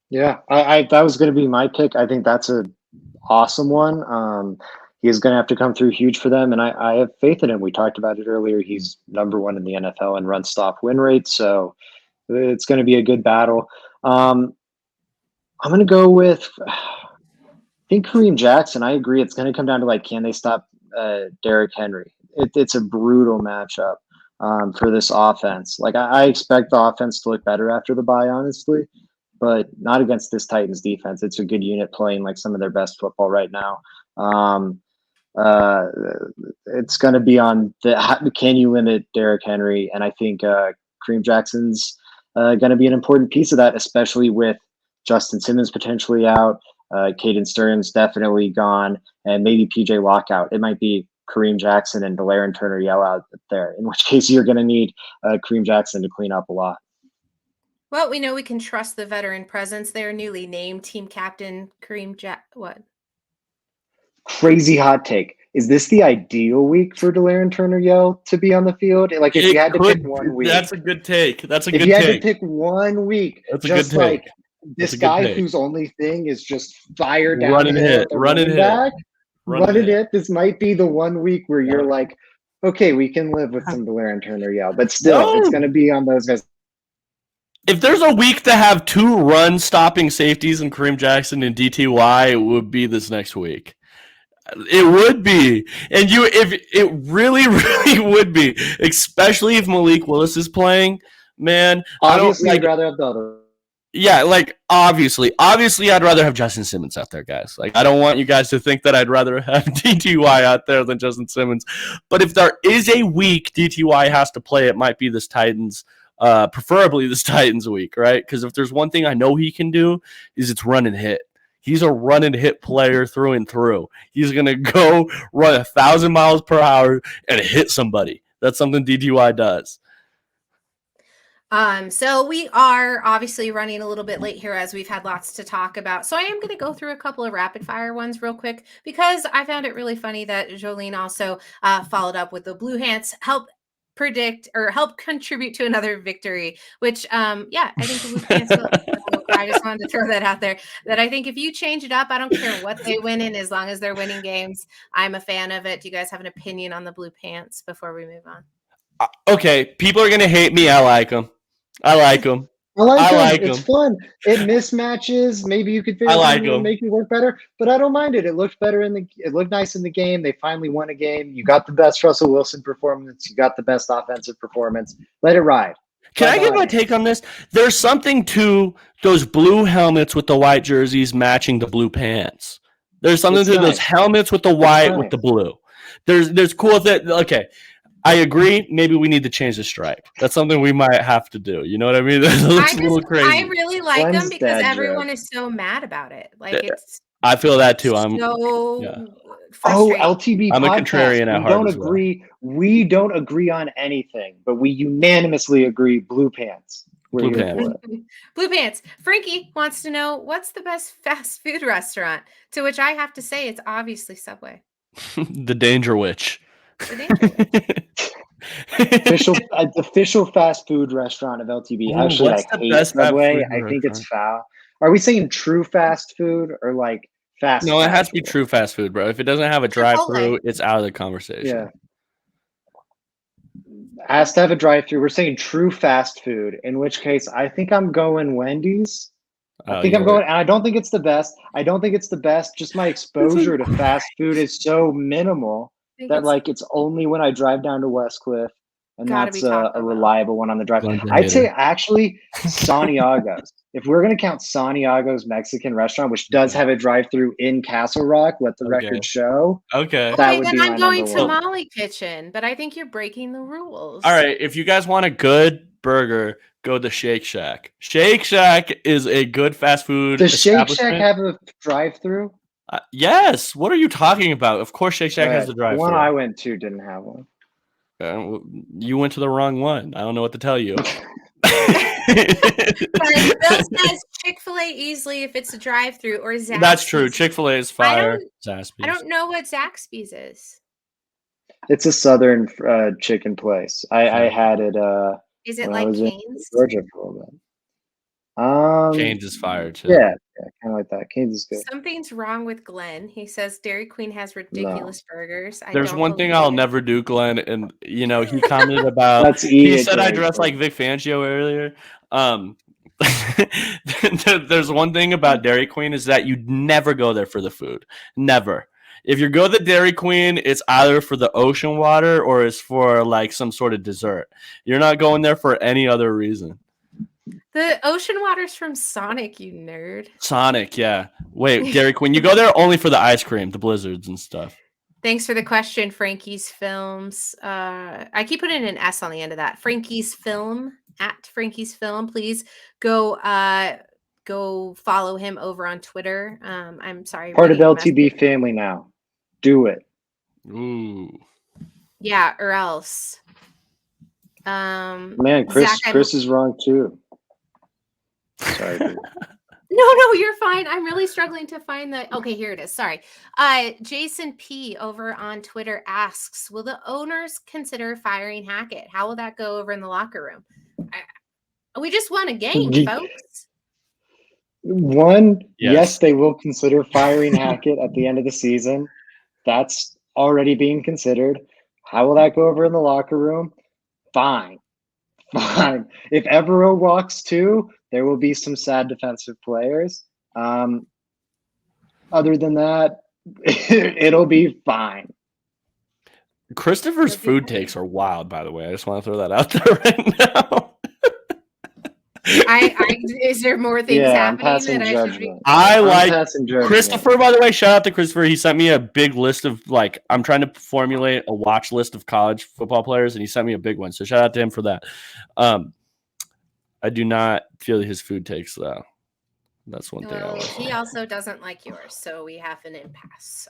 Yeah, I that was going to be my pick. I think that's a awesome one. He's going to have to come through huge for them, and I have faith in him. We talked about it earlier. He's number one in the NFL in run stop win rate, so it's going to be a good battle. I'm going to go with, I think Kareem Jackson. I agree. It's going to come down to can they stop Derrick Henry? It's a brutal matchup for this offense. I expect the offense to look better after the bye, honestly, but not against this Titans defense. It's a good unit playing some of their best football right now. It's going to be on can you limit Derrick Henry? And I think Kareem Jackson's going to be an important piece of that, especially with Justin Simmons potentially out, Caden Stearns definitely gone, and maybe PJ Lockout. It might be Kareem Jackson and De'Aaron Turner-Yell out there, in which case you're going to need Kareem Jackson to clean up a lot. Well, we know we can trust the veteran presence. Their newly named team captain, Kareem what? Crazy hot take. Is this the ideal week for De'Aaron Turner-Yell to be on the field? If you had to pick 1 week. That's a good take. If you had to pick 1 week, that's a good take. This guy whose only thing is just fire down run and hit. This might be the 1 week where you're okay, we can live with some De'Aaron Turner-Yell, but still, it's going to be on those guys. If there's a week to have 2 run-stopping safeties in Kareem Jackson and DTY, it would be this next week. It would be. And if it really, really would be, especially if Malik Willis is playing, man. Obviously, I'd rather have the other. Yeah, obviously, I'd rather have Justin Simmons out there, guys. I don't want you guys to think that I'd rather have DTY out there than Justin Simmons. But if there is a week DTY has to play, it might be this Titans, preferably this Titans week, right? Because if there's one thing I know he can do, is it's run and hit. He's a run and hit player through and through. He's going to go run 1,000 miles per hour and hit somebody. That's something DTY does. So we are obviously running a little bit late here as we've had lots to talk about. So I am going to go through a couple of rapid fire ones real quick because I found it really funny that Jolene also followed up with the Blue Hands help predict or help contribute to another victory, which I think the Blue Pants will. I just wanted to throw that out there, that I think if you change it up, I don't care what they win in, as long as they're winning games, I'm a fan of it. Do you guys have an opinion on the Blue Pants before we move on? Okay, people are going to hate me. I like them. I like them. It's fun. It mismatches. Maybe you could figure out to make it work better, but I don't mind it. It looked better it looked nice in the game. They finally won a game. You got the best Russell Wilson performance. You got the best offensive performance. Let it ride. Can I give my take on this? There's something to those blue helmets with the white jerseys matching the blue pants. There's something to those helmets with the white with the blue. There's cool that. Okay. I agree. Maybe we need to change the stripe. That's something we might have to do. You know what I mean? That looks a little crazy. I really like them because everyone is so mad about it. I feel that too. I'm so LTB. I'm a contrarian at heart. We don't agree on anything, but we unanimously agree. Blue pants. Blue pants. Blue pants. Frankie wants to know what's the best fast food restaurant. To which I have to say it's obviously Subway. The Danger Witch. Official fast food restaurant of LTB. Actually, I hate Subway. I think it's foul. Are we saying true fast food or fast? No, it has to be true fast food, bro. If it doesn't have a drive-through, it's out of the conversation. Yeah, has to have a drive-through. We're saying true fast food. In which case, I think I'm going Wendy's. I think I'm going, and I don't think it's the best. Just my exposure to fast food is so minimal that it's only when I drive down to Westcliff, and that's a reliable one on the drive. I'd say actually Santiago's. If we're going to count Santiago's Mexican restaurant, which does have a drive-through in Castle Rock, let the record show. Okay. Then I'm going to Molly Kitchen, but I think you're breaking the rules. All right. If you guys want a good burger, go to Shake Shack. Shake Shack is a good fast food. Does Shake Shack have a drive-through? Yes. What are you talking about? Of course, Shake Shack has the drive-through. The one I went to didn't have one. You went to the wrong one. I don't know what to tell you. But Bill says Chick-fil-A easily if it's a drive-through or Zaxby's. That's true. Chick-fil-A is fire. I Zaxby's. don't know what Zaxby's is. It's a southern chicken place. I had it Is it when I like was in Cane's? Georgia for a little bit. Cane's is fire too. Yeah, kind of like that. Cane's is good. Something's wrong with Glenn. He says Dairy Queen has ridiculous burgers. There's don't one thing believe I'll it. never do, Glenn, and he commented about. Let's eat He it, said I Dairy dress like Queen. Vic Fangio earlier. There's one thing about Dairy Queen is that you never go there for the food. Never. If you go to Dairy Queen, it's either for the ocean water or it's for like some sort of dessert. You're not going there for any other reason. The ocean water's from Sonic, you nerd. Sonic, yeah. Wait, Dairy Queen, you go there only for the ice cream, the blizzards and stuff. Thanks for the question, Frankie's Films. I keep putting an S on the end of that. Frankie's Film, at Frankie's Film. Please go follow him over on Twitter. I'm sorry. Part of reading the LTB family now. Do it. Ooh. Yeah, or else. Man, Chris Zach, Chris is wrong too. Sorry. Dude. No, you're fine. I'm really struggling to find the. Okay, here it is. Sorry. Jason P over on Twitter asks, will the owners consider firing Hackett? How will that go over in the locker room? We just won a game, folks. Yes, they will consider firing Hackett at the end of the season. That's already being considered. How will that go over in the locker room? Fine. If Evero walks too, there will be some sad defensive players. Other than that, it'll be fine. Christopher's food takes are wild, by the way. I just want to throw that out there right now. Is there more things happening that I should be? I like Christopher, by the way. Shout out to Christopher. He sent me a big list of I'm trying to formulate a watch list of college football players, and he sent me a big one. So shout out to him for that. I do not feel his food takes though. That's one thing. He also doesn't like yours, so we have an impasse.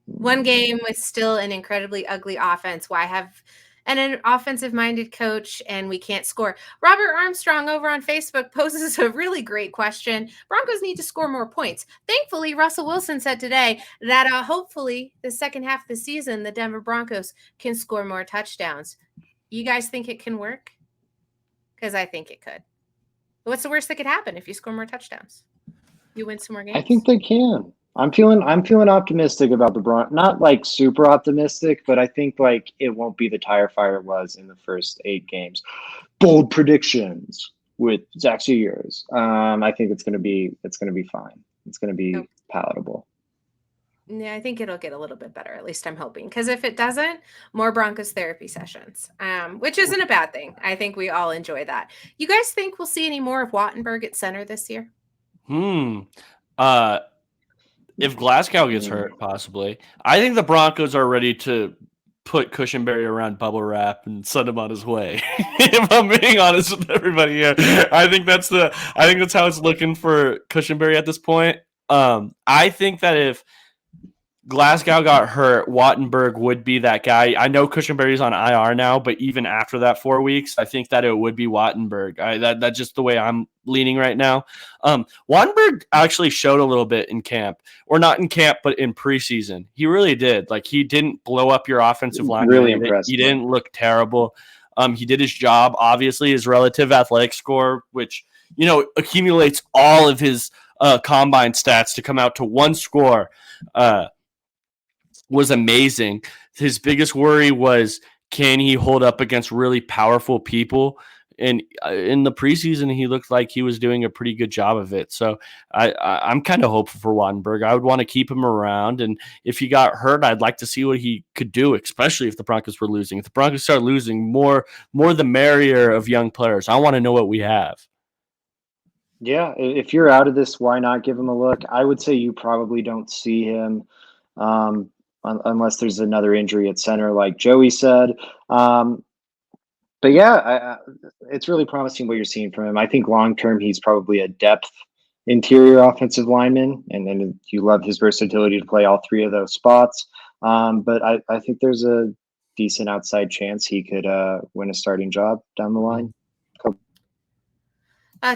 One game with still an incredibly ugly offense. Why have an offensive-minded coach and we can't score? Robert Armstrong over on Facebook poses a really great question. Broncos need to score more points. Thankfully, Russell Wilson said today that hopefully the second half of the season, the Denver Broncos can score more touchdowns. You guys think it can work? Because I think it could. What's the worst that could happen if you score more touchdowns? You win some more games? I think they can. I'm feeling optimistic about the Broncos. Not like super optimistic, but I think like it won't be the tire fire it was in the first 8 games. Bold predictions with Zach Sears. I think it's gonna be fine. It's gonna be palatable. Yeah, I think it'll get a little bit better. At least I'm hoping. Because if it doesn't, more Broncos therapy sessions, which isn't a bad thing. I think we all enjoy that. You guys think we'll see any more of Wattenberg at center this year? If Glasgow gets hurt, possibly. I think the Broncos are ready to put Cushenberry around bubble wrap and send him on his way. If I'm being honest with everybody here, I think that's how it's looking for Cushenberry at this point. I think that if Glasgow got hurt, Wattenberg would be that guy. I know Cushenberry's on IR now, but even after that 4 weeks, I think that it would be Wattenberg. That's just the way I'm leaning right now. Wattenberg actually showed a little bit in camp, or not in camp, but in preseason. He really did. Like, he didn't blow up your offensive line. Really impressive. He didn't look terrible. He did his job. Obviously, his relative athletic score, which accumulates all of his combine stats to come out to one score, was amazing. His biggest worry was, can he hold up against really powerful people? And in the preseason, he looked like he was doing a pretty good job of it. So I'm kind of hopeful for Wattenberg. I would want to keep him around. And if he got hurt, I'd like to see what he could do, especially if the Broncos were losing. If the Broncos start losing, more the merrier of young players. I want to know what we have. Yeah, if you're out of this, why not give him a look? I would say you probably don't see him unless there's another injury at center, like Joey said. But yeah, it's really promising what you're seeing from him. I think long-term, he's probably a depth interior offensive lineman, and then you love his versatility to play all 3 of those spots. But I think there's a decent outside chance he could win a starting job down the line.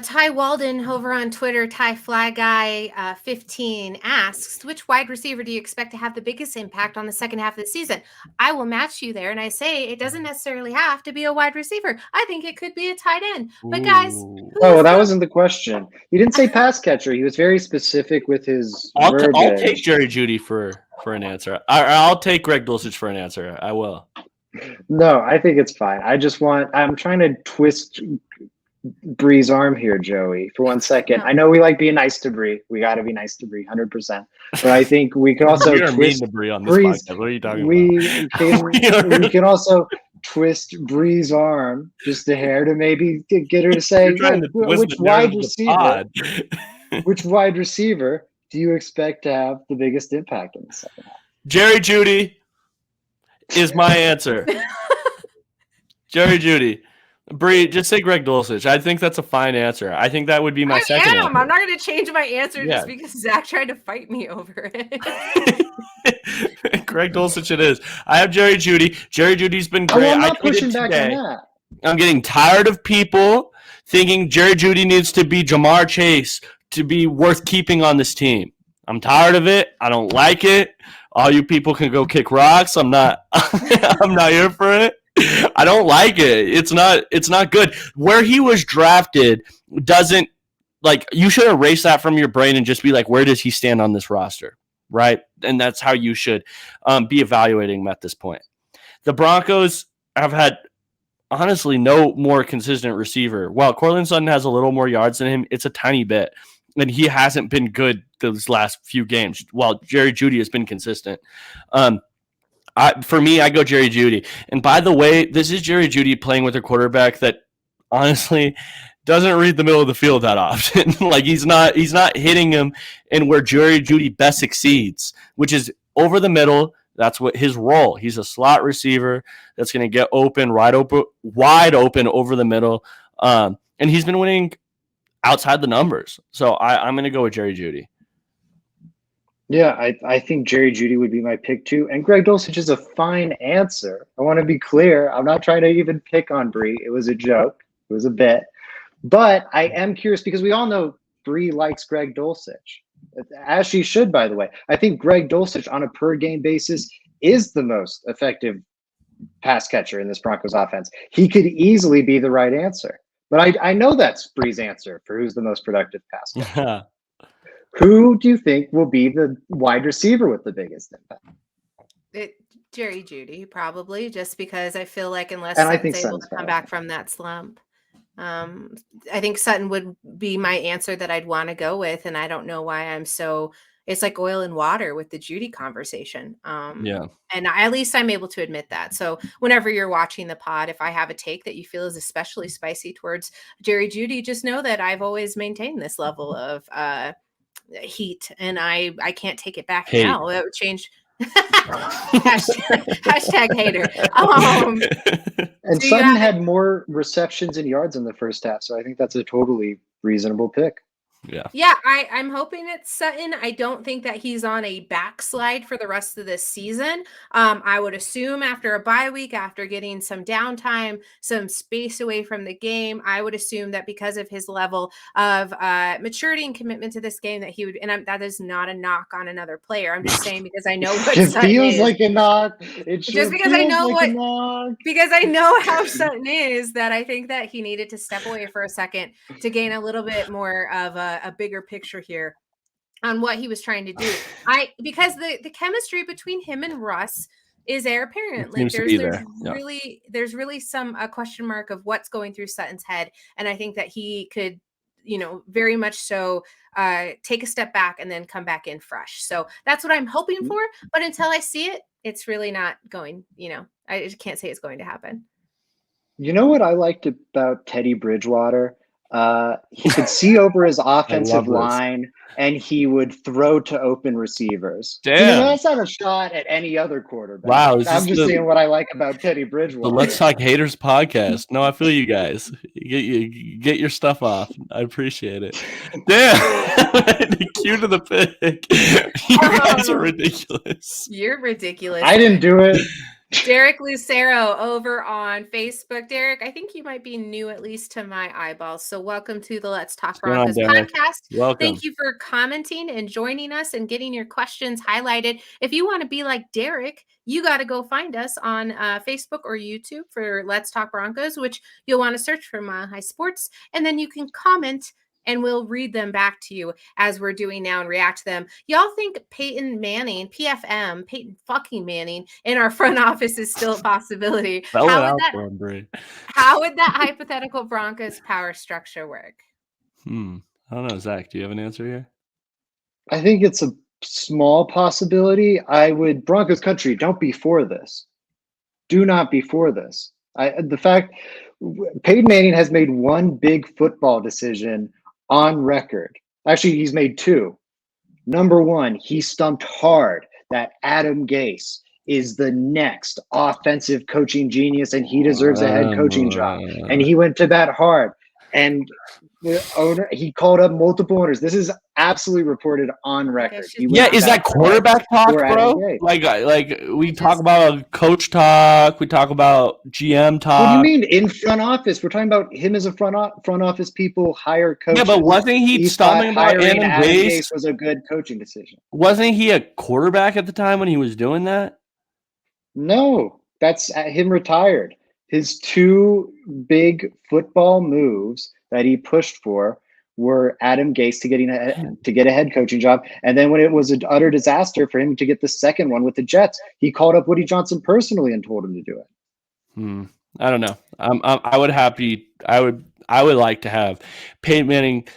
Ty Walden over on Twitter, Ty Fly Guy 15 asks, which wide receiver do you expect to have the biggest impact on the second half of the season? I will match you there, and I say it doesn't necessarily have to be a wide receiver. I think it could be a tight end. But guys, that wasn't the question. He didn't say pass catcher. He was very specific with his verbiage. I'll take Jerry Jeudy for an answer. I'll take Greg Dulcich for an answer. I will. No, I think it's fine. I'm trying to twist Bree's arm here, Joey, for 1 second. I know we like being nice to Bree. We got to be nice to Bree, 100%. But I think we can also twist Bree on this podcast. What are you talking about? We can also twist Bree's arm just a hair to maybe get her to say which wide receiver do you expect to have the biggest impact in the second half? Jerry Jeudy is my answer. Jerry Jeudy. Bree, just say Greg Dulcich. I think that's a fine answer. I think that would be my second answer. I'm not going to change my answer just because Zach tried to fight me over it. Greg Dulcich it is. I have Jerry Jeudy. Jerry Judy's been great. I'm not pushing back on that. I'm getting tired of people thinking Jerry Jeudy needs to be Jamar Chase to be worth keeping on this team. I'm tired of it. I don't like it. All you people can go kick rocks. I'm not here for it. I don't like it. It's not good. Where he was drafted doesn't you should erase that from your brain and just be like, where does he stand on this roster? Right. And that's how you should be evaluating him at this point. The Broncos have had honestly no more consistent receiver. While Courtland Sutton has a little more yards than him, it's a tiny bit. And he hasn't been good those last few games, while Jerry Jeudy has been consistent. For me, I go Jerry Jeudy. And by the way, this is Jerry Jeudy playing with a quarterback that honestly doesn't read the middle of the field that often. He's not hitting him in where Jerry Jeudy best succeeds, which is over the middle. That's what his role. He's a slot receiver that's going to get wide open over the middle. And he's been winning outside the numbers. So I'm going to go with Jerry Jeudy. Yeah, I think Jerry Jeudy would be my pick too. And Greg Dulcich is a fine answer. I want to be clear. I'm not trying to even pick on Bree. It was a joke. It was a bit. But I am curious because we all know Bree likes Greg Dulcich, as she should, by the way. I think Greg Dulcich on a per game basis is the most effective pass catcher in this Broncos offense. He could easily be the right answer. But I know that's Bree's answer for who's the most productive pass catcher. Who do you think will be the wide receiver with the biggest impact? Jerry Jeudy, probably, just because I feel like unless Sutton's able to come back from that slump, I think Sutton would be my answer that I'd want to go with, and I don't know why I'm so. It's like oil and water with the Jeudy conversation. And at least I'm able to admit that. So whenever you're watching the pod, if I have a take that you feel is especially spicy towards Jerry Jeudy, just know that I've always maintained this level of heat, and I can't take it back now. That would change. hashtag hater. And so Sutton had more receptions and yards in the first half, so I think that's a totally reasonable pick. Yeah, I'm hoping it's Sutton. I don't think that he's on a backslide for the rest of this season. I would assume after a bye week, after getting some downtime, some space away from the game, I would assume that because of his level of maturity and commitment to this game, that he would. And that is not a knock on another player. I'm just saying because I know what it Sutton feels is. like a knock. Just because I know because I know how Sutton is, that I think that he needed to step away for a second to gain a little bit more of a bigger picture here on what he was trying to do. Because the chemistry between him and Russ is air apparent. Like there's really some question mark of what's going through Sutton's head, and I think that he could, very much so take a step back and then come back in fresh. So that's what I'm hoping for. But until I see it, it's really not going. I just can't say it's going to happen. You know what I liked about Teddy Bridgewater? He could see over his offensive line, and he would throw to open receivers. Damn. That's not a shot at any other quarterback. Wow, I'm just saying what I like about Teddy Bridgewater. The Let's Talk Haters podcast. No, I feel you guys. Get your stuff off. I appreciate it. Damn. Cue to the pick. You guys are ridiculous. You're ridiculous. I didn't do it. Derek Lucero over on Facebook. Derek, I think you might be new, at least to my eyeballs. So welcome to the Let's Talk What's going on, Broncos Derek? podcast. Welcome. Thank you for commenting and joining us and getting your questions highlighted. If you want to be like Derek, you got to go find us on Facebook or YouTube for Let's Talk Broncos, which you'll want to search for Mile High Sports. And then you can comment and we'll read them back to you as we're doing now and react to them. Y'all think Peyton Manning, PFM, Peyton fucking Manning in our front office is still a possibility? Spell it How out would that for him, Bree. how would that hypothetical Broncos power structure work? I don't know, Zach. Do you have an answer here? I think it's a small possibility. Broncos country, don't be for this. Do not be for this. The fact Peyton Manning has made one big football decision on record. Actually, he's made two. Number one, he stumped hard that Adam Gase is the next offensive coaching genius and he deserves a head coaching job. And he went to bat hard. And the owner, he called up multiple owners. This is absolutely reported on record. Is that quarterback talk, bro? Like we talk about coach talk, we talk about GM talk. What do you mean in front office? We're talking about him as a front office people hire coaches. Yeah, but wasn't he stumbling about Adam Gase was a good coaching decision? Wasn't he a quarterback at the time when he was doing that? No, that's him retired. His two big football moves that he pushed for were Adam Gase to get a head coaching job, and then when it was an utter disaster for him to get the second one with the Jets, he called up Woody Johnson personally and told him to do it. I don't know. I would like to have Peyton Manning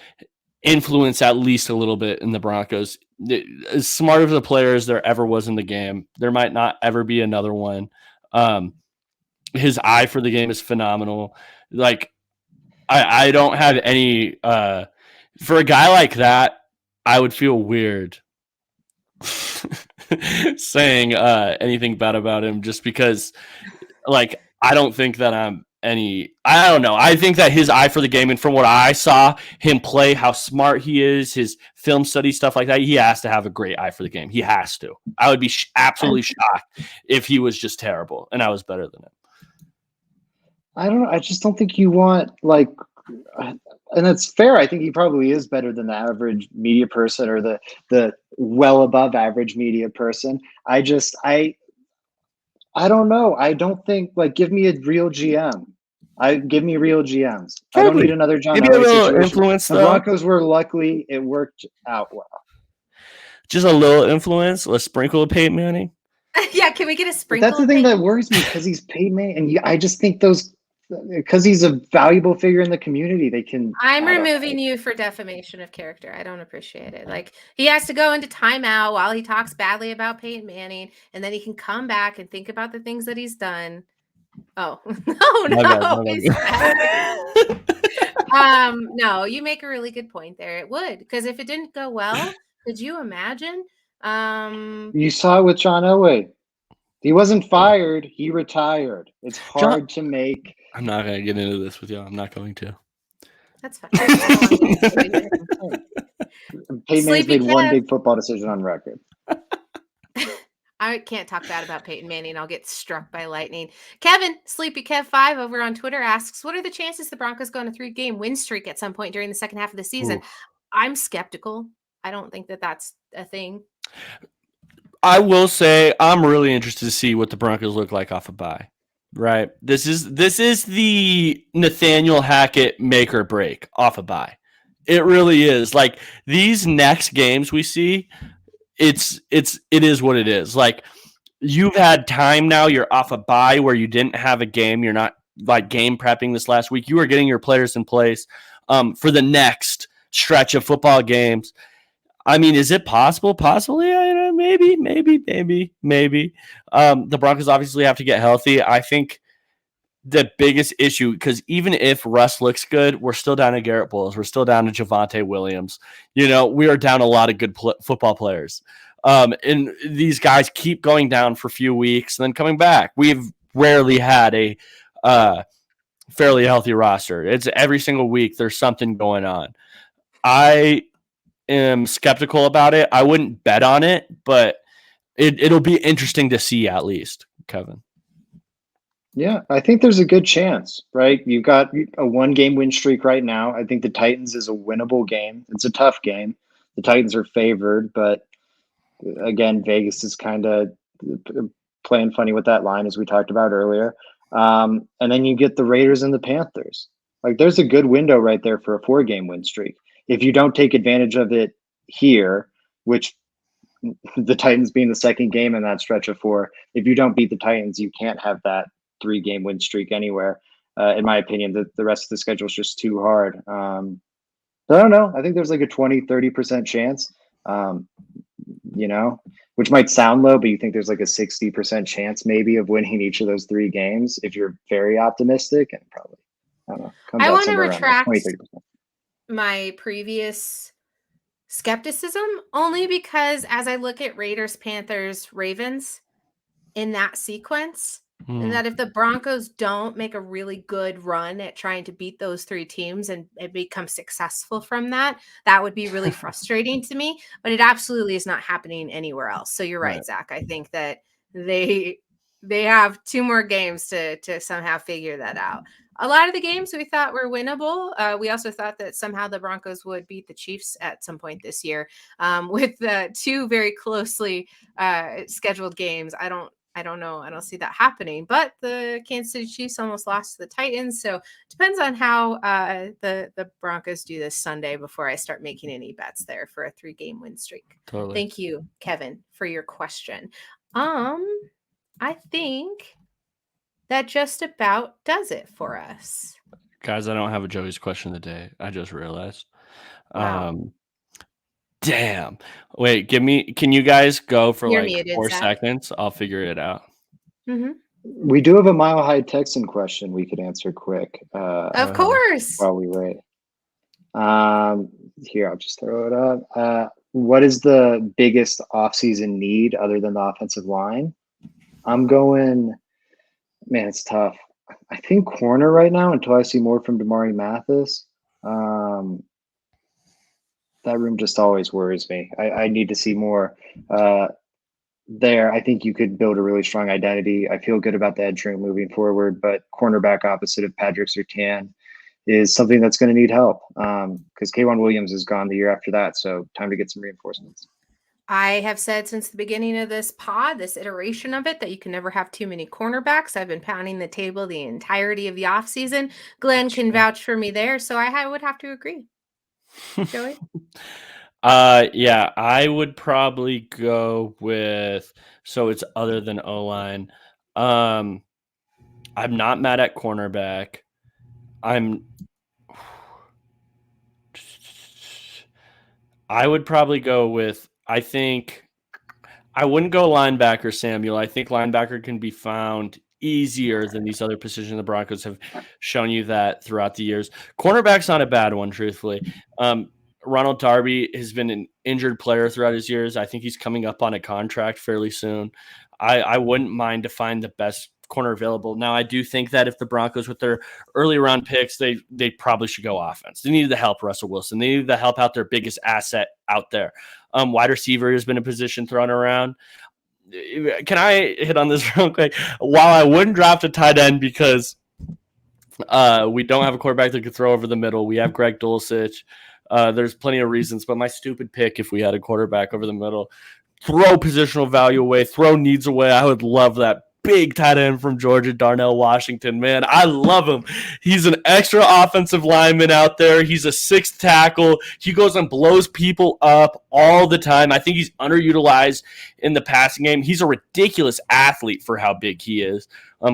influence at least a little bit in the Broncos. As smart of a player as there ever was in the game, there might not ever be another one. His eye for the game is phenomenal. Like, I don't have any for a guy like that, I would feel weird saying anything bad about him just because, like, I don't think that I don't know. I think that his eye for the game, and from what I saw him play, how smart he is, his film study, stuff like that, he has to have a great eye for the game. He has to. I would be absolutely shocked if he was just terrible and I was better than him. I don't know. I just don't think you want, like, and that's fair. I think he probably is better than the average media person or the well above average media person. I don't know. I don't think, like, give me a real GM. Give me real GMs. I don't need another John Elway situation. Influence, the Broncos were lucky; it worked out well. Just a little influence, a sprinkle of Peyton Manning. Yeah, can we get a sprinkle? But that's the thing that worries me because he's Peyton Manning, and I just think because he's a valuable figure in the community, they can. I'm removing you for defamation of character. I don't appreciate it. Like, he has to go into timeout while he talks badly about Peyton Manning, and then he can come back and think about the things that he's done. Oh, no. No, you make a really good point there. It would, because if it didn't go well, could you imagine? You saw it with John Elway. He wasn't fired. He retired. It's hard to make. I'm not going to get into this with you. I'm not going to. That's fine. Peyton Manning's made one big football decision on record. I can't talk bad about Peyton Manning. I'll get struck by lightning. Kevin, Sleepy Kev 5 over on Twitter asks, what are the chances the Broncos go on a 3-game win streak at some point during the second half of the season? Ooh. I'm skeptical. I don't think that that's a thing. I will say I'm really interested to see what the Broncos look like off a bye. Right. This is the Nathaniel Hackett make or break off a bye. It really is. Like, these next games we see, it is what it is. Like, you've had time now. You're off a bye where you didn't have a game. You're not, like, game prepping this last week. You are getting your players in place for the next stretch of football games. I mean, is it possible? Possibly, maybe. The Broncos obviously have to get healthy. I think the biggest issue, because even if Russ looks good, we're still down to Garrett Bowles. We're still down to Javonte Williams. We are down a lot of good football players. And these guys keep going down for a few weeks and then coming back. We've rarely had a fairly healthy roster. It's every single week there's something going on. I am skeptical about it. I wouldn't bet on it, but it'll be interesting to see, at least, Kevin. Yeah, I think there's a good chance, right? You've got a 1 game win streak right now. I think the Titans is a winnable game. It's a tough game. The Titans are favored, but again, Vegas is kind of playing funny with that line as we talked about earlier. And then you get the Raiders and the Panthers. Like there's a good window right there for a 4 game win streak. If you don't take advantage of it here, which the Titans being the second game in that stretch of 4, if you don't beat the Titans, you can't have that 3 game win streak anywhere. In my opinion, the rest of the schedule is just too hard. I don't know. I think there's like a 20-30% chance. Um, which might sound low, but you think there's like a 60% chance maybe of winning each of those 3 games if you're very optimistic, and probably, I don't know, comes I out want to somewhere around like retract 20-30%. my previous skepticism only because as I look at Raiders, Panthers, Ravens in that sequence, and that if the Broncos don't make a really good run at trying to beat those 3 teams and become successful from that, that would be really frustrating to me. But it absolutely is not happening anywhere else. So you're right, Zach. I think that they have 2 more games to somehow figure that out. A lot of the games we thought were winnable. We also thought that somehow the Broncos would beat the Chiefs at some point this year with 2 very closely scheduled games. I don't know. I don't see that happening. But the Kansas City Chiefs almost lost to the Titans. So it depends on how the Broncos do this Sunday before I start making any bets there for a 3-game win streak. Totally. Thank you, Kevin, for your question. I think that just about does it for us. Guys, I don't have a Joey's question of the day. I just realized. Wow. Damn. Wait, can you guys go for You're like muted, 4 Zach. seconds? I'll figure it out. Mm-hmm. We do have a Mile High Texan question we could answer quick Of course. while we wait. Here, I'll just throw it up. What is the biggest offseason need other than the offensive line? I'm going, man, it's tough. I think corner right now until I see more from Damari Mathis. That room just always worries me. I need to see more there. I think you could build a really strong identity. I feel good about the edge room moving forward, but cornerback opposite of Patrick Surtain is something that's going to need help because K'Wan Williams is gone the year after that. So time to get some reinforcements. I have said since the beginning of this pod, this iteration of it, that you can never have too many cornerbacks. I've been pounding the table the entirety of the offseason. Glenn can vouch for me there, so I would have to agree. Joey? Yeah, I would probably go with, so it's other than O-line. I'm not mad at cornerback. I would probably go with, I think I wouldn't go linebacker, Samuel. I think linebacker can be found easier than these other positions. The Broncos have shown you that throughout the years. Cornerback's not a bad one, truthfully. Ronald Darby has been an injured player throughout his years. I think he's coming up on a contract fairly soon. I wouldn't mind to find the best corner available. Now, I do think that if the Broncos, with their early round picks, they probably should go offense. They needed to help Russell Wilson. They needed to help out their biggest asset out there. Wide receiver has been a position thrown around. Can I hit on this real quick? While I wouldn't draft a tight end because we don't have a quarterback that could throw over the middle, we have Greg Dulcich. There's plenty of reasons, but my stupid pick, if we had a quarterback over the middle, throw positional value away, throw needs away. I would love that. Big tight end from Georgia, Darnell Washington, man. I love him. He's an extra offensive lineman out there. He's a 6th tackle. He goes and blows people up all the time. I think he's underutilized in the passing game. He's a ridiculous athlete for how big he is.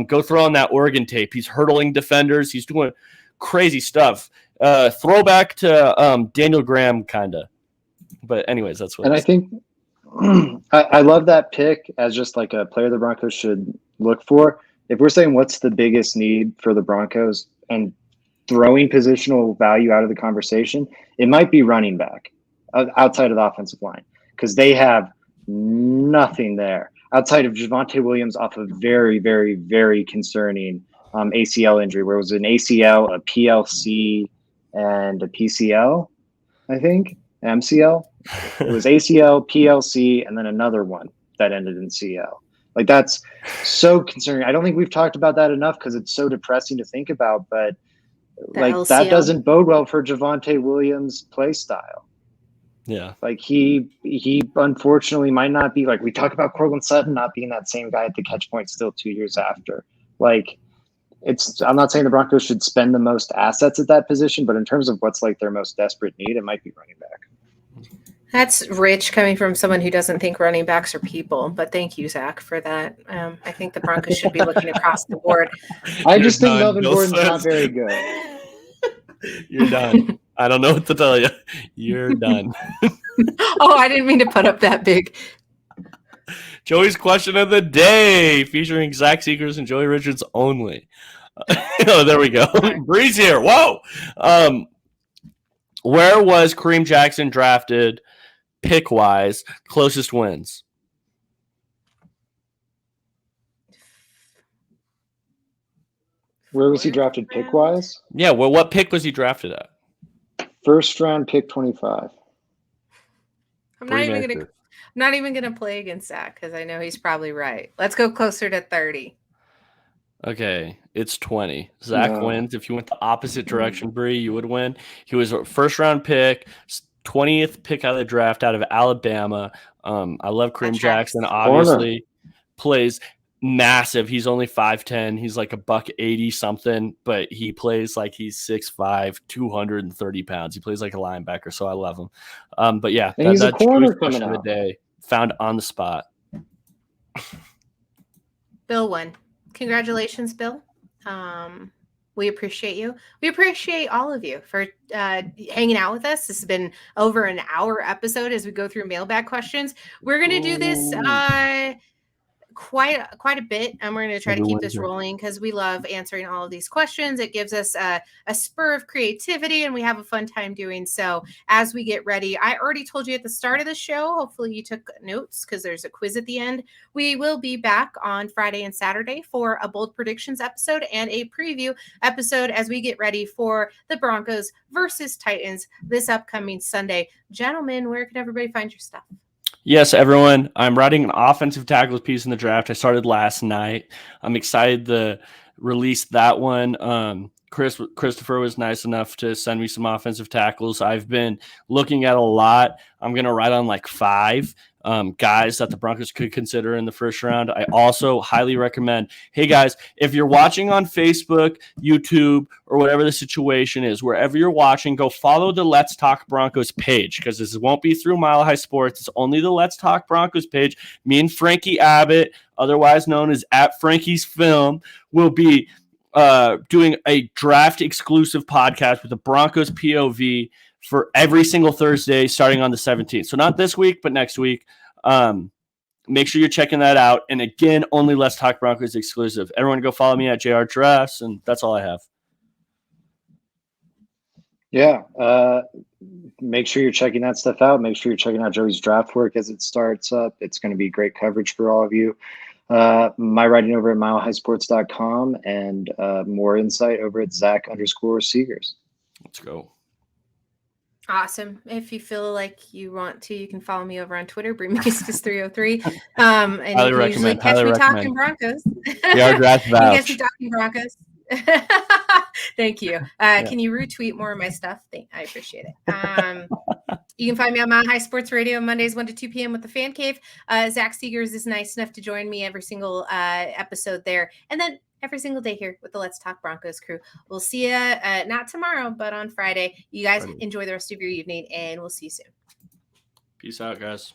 Go throw on that Oregon tape. He's hurdling defenders. He's doing crazy stuff. Throwback to Daniel Graham, kind of. But anyways, that's what. And I think I love that pick as just like a player the Broncos should look for. If we're saying what's the biggest need for the Broncos and throwing positional value out of the conversation, it might be running back outside of the offensive line because they have nothing there outside of Javonte Williams off a very, very, very concerning ACL injury where it was an ACL, a PLC, and a PCL, I think, MCL. It was ACL, PLC, and then another one that ended in CL. Like, that's so concerning. I don't think we've talked about that enough because it's so depressing to think about, but The like LCL. that doesn't bode well for Javonte Williams' play style. Yeah. Like he unfortunately might not be, like we talk about Courtland Sutton not being that same guy at the catch point still 2 years after. Like I'm not saying the Broncos should spend the most assets at that position, but in terms of what's like their most desperate need, it might be running back. That's rich coming from someone who doesn't think running backs are people. But thank you, Zach, for that. I think the Broncos should be looking across the board. I just think Melvin Gordon's not very good. You're done. I don't know what to tell you. You're done. Oh, I didn't mean to put up that big. Joey's question of the day, featuring Zach Seekers and Joey Richards only. Oh, there we go. Breeze here. Whoa. Where was Kareem Jackson drafted pick-wise? Closest wins. Where was he drafted pick-wise? Yeah, well, what pick was he drafted at? First round pick 25. I'm not even gonna play against Zach because I know he's probably right. Let's go closer to 30. Okay, it's 20. Zach No. wins. If you went the opposite direction, Bree, you would win. He was a first-round pick, 20th pick out of the draft out of Alabama. I love Kareem Jackson. Obviously, plays massive. He's only 5'10". He's like a $180 something, but he plays like he's 6'5", 230 pounds. He plays like a linebacker, so I love him. But yeah, he's a corner question coming of the out. day found on the spot. Bill won. Congratulations, Bill. We appreciate you. We appreciate all of you for hanging out with us. This has been over an hour episode as we go through mailbag questions. We're going to do this quite a bit, and we're going to try to keep this rolling because we love answering all of these questions. It gives us a spur of creativity, and we have a fun time doing so as we get ready. I already told you at the start of the show, hopefully you took notes because there's a quiz at the end. We will be back on Friday and Saturday for a bold predictions episode and a preview episode as we get ready for the Broncos versus Titans this upcoming Sunday. Gentlemen, where can everybody find your stuff? Yes, everyone. I'm writing an offensive tackles piece in the draft. I started last night. I'm excited to release that one. Christopher was nice enough to send me some offensive tackles. I've been looking at a lot. I'm going to write on like 5 guys that the Broncos could consider in the first round. I also highly recommend, hey guys, if you're watching on Facebook, YouTube, or whatever the situation is, wherever you're watching, go follow the Let's Talk Broncos page because this won't be through Mile High Sports. It's only the Let's Talk Broncos page. Me and Frankie Abbott, otherwise known as @Frankie's Film, will be doing a draft exclusive podcast with the Broncos POV for every single Thursday starting on the 17th. So not this week, but next week. Make sure you're checking that out. And again, only Let's Talk Broncos exclusive. Everyone go follow me at JR Drafts, and that's all I have. Yeah. Make sure you're checking that stuff out. Make sure you're checking out Joey's draft work as it starts up. It's going to be great coverage for all of you. My writing over at milehighsports.com and more insight over at Zach_Seegers. Let's go. Awesome. If you feel like you want to, you can follow me over on Twitter, Breemiscus303. And highly you can usually catch me talking Broncos. We are draft vouch. You catch me talking Broncos. Thank you. Can you retweet more of my stuff? I appreciate it. You can find me on Mile High Sports Radio Mondays 1 to 2 p.m. with the Fan Cave. Zach Seegers is nice enough to join me every single episode there. And then every single day here with the Let's Talk Broncos crew. We'll see you not tomorrow, but on Friday. You guys enjoy the rest of your evening, and we'll see you soon. Peace out, guys.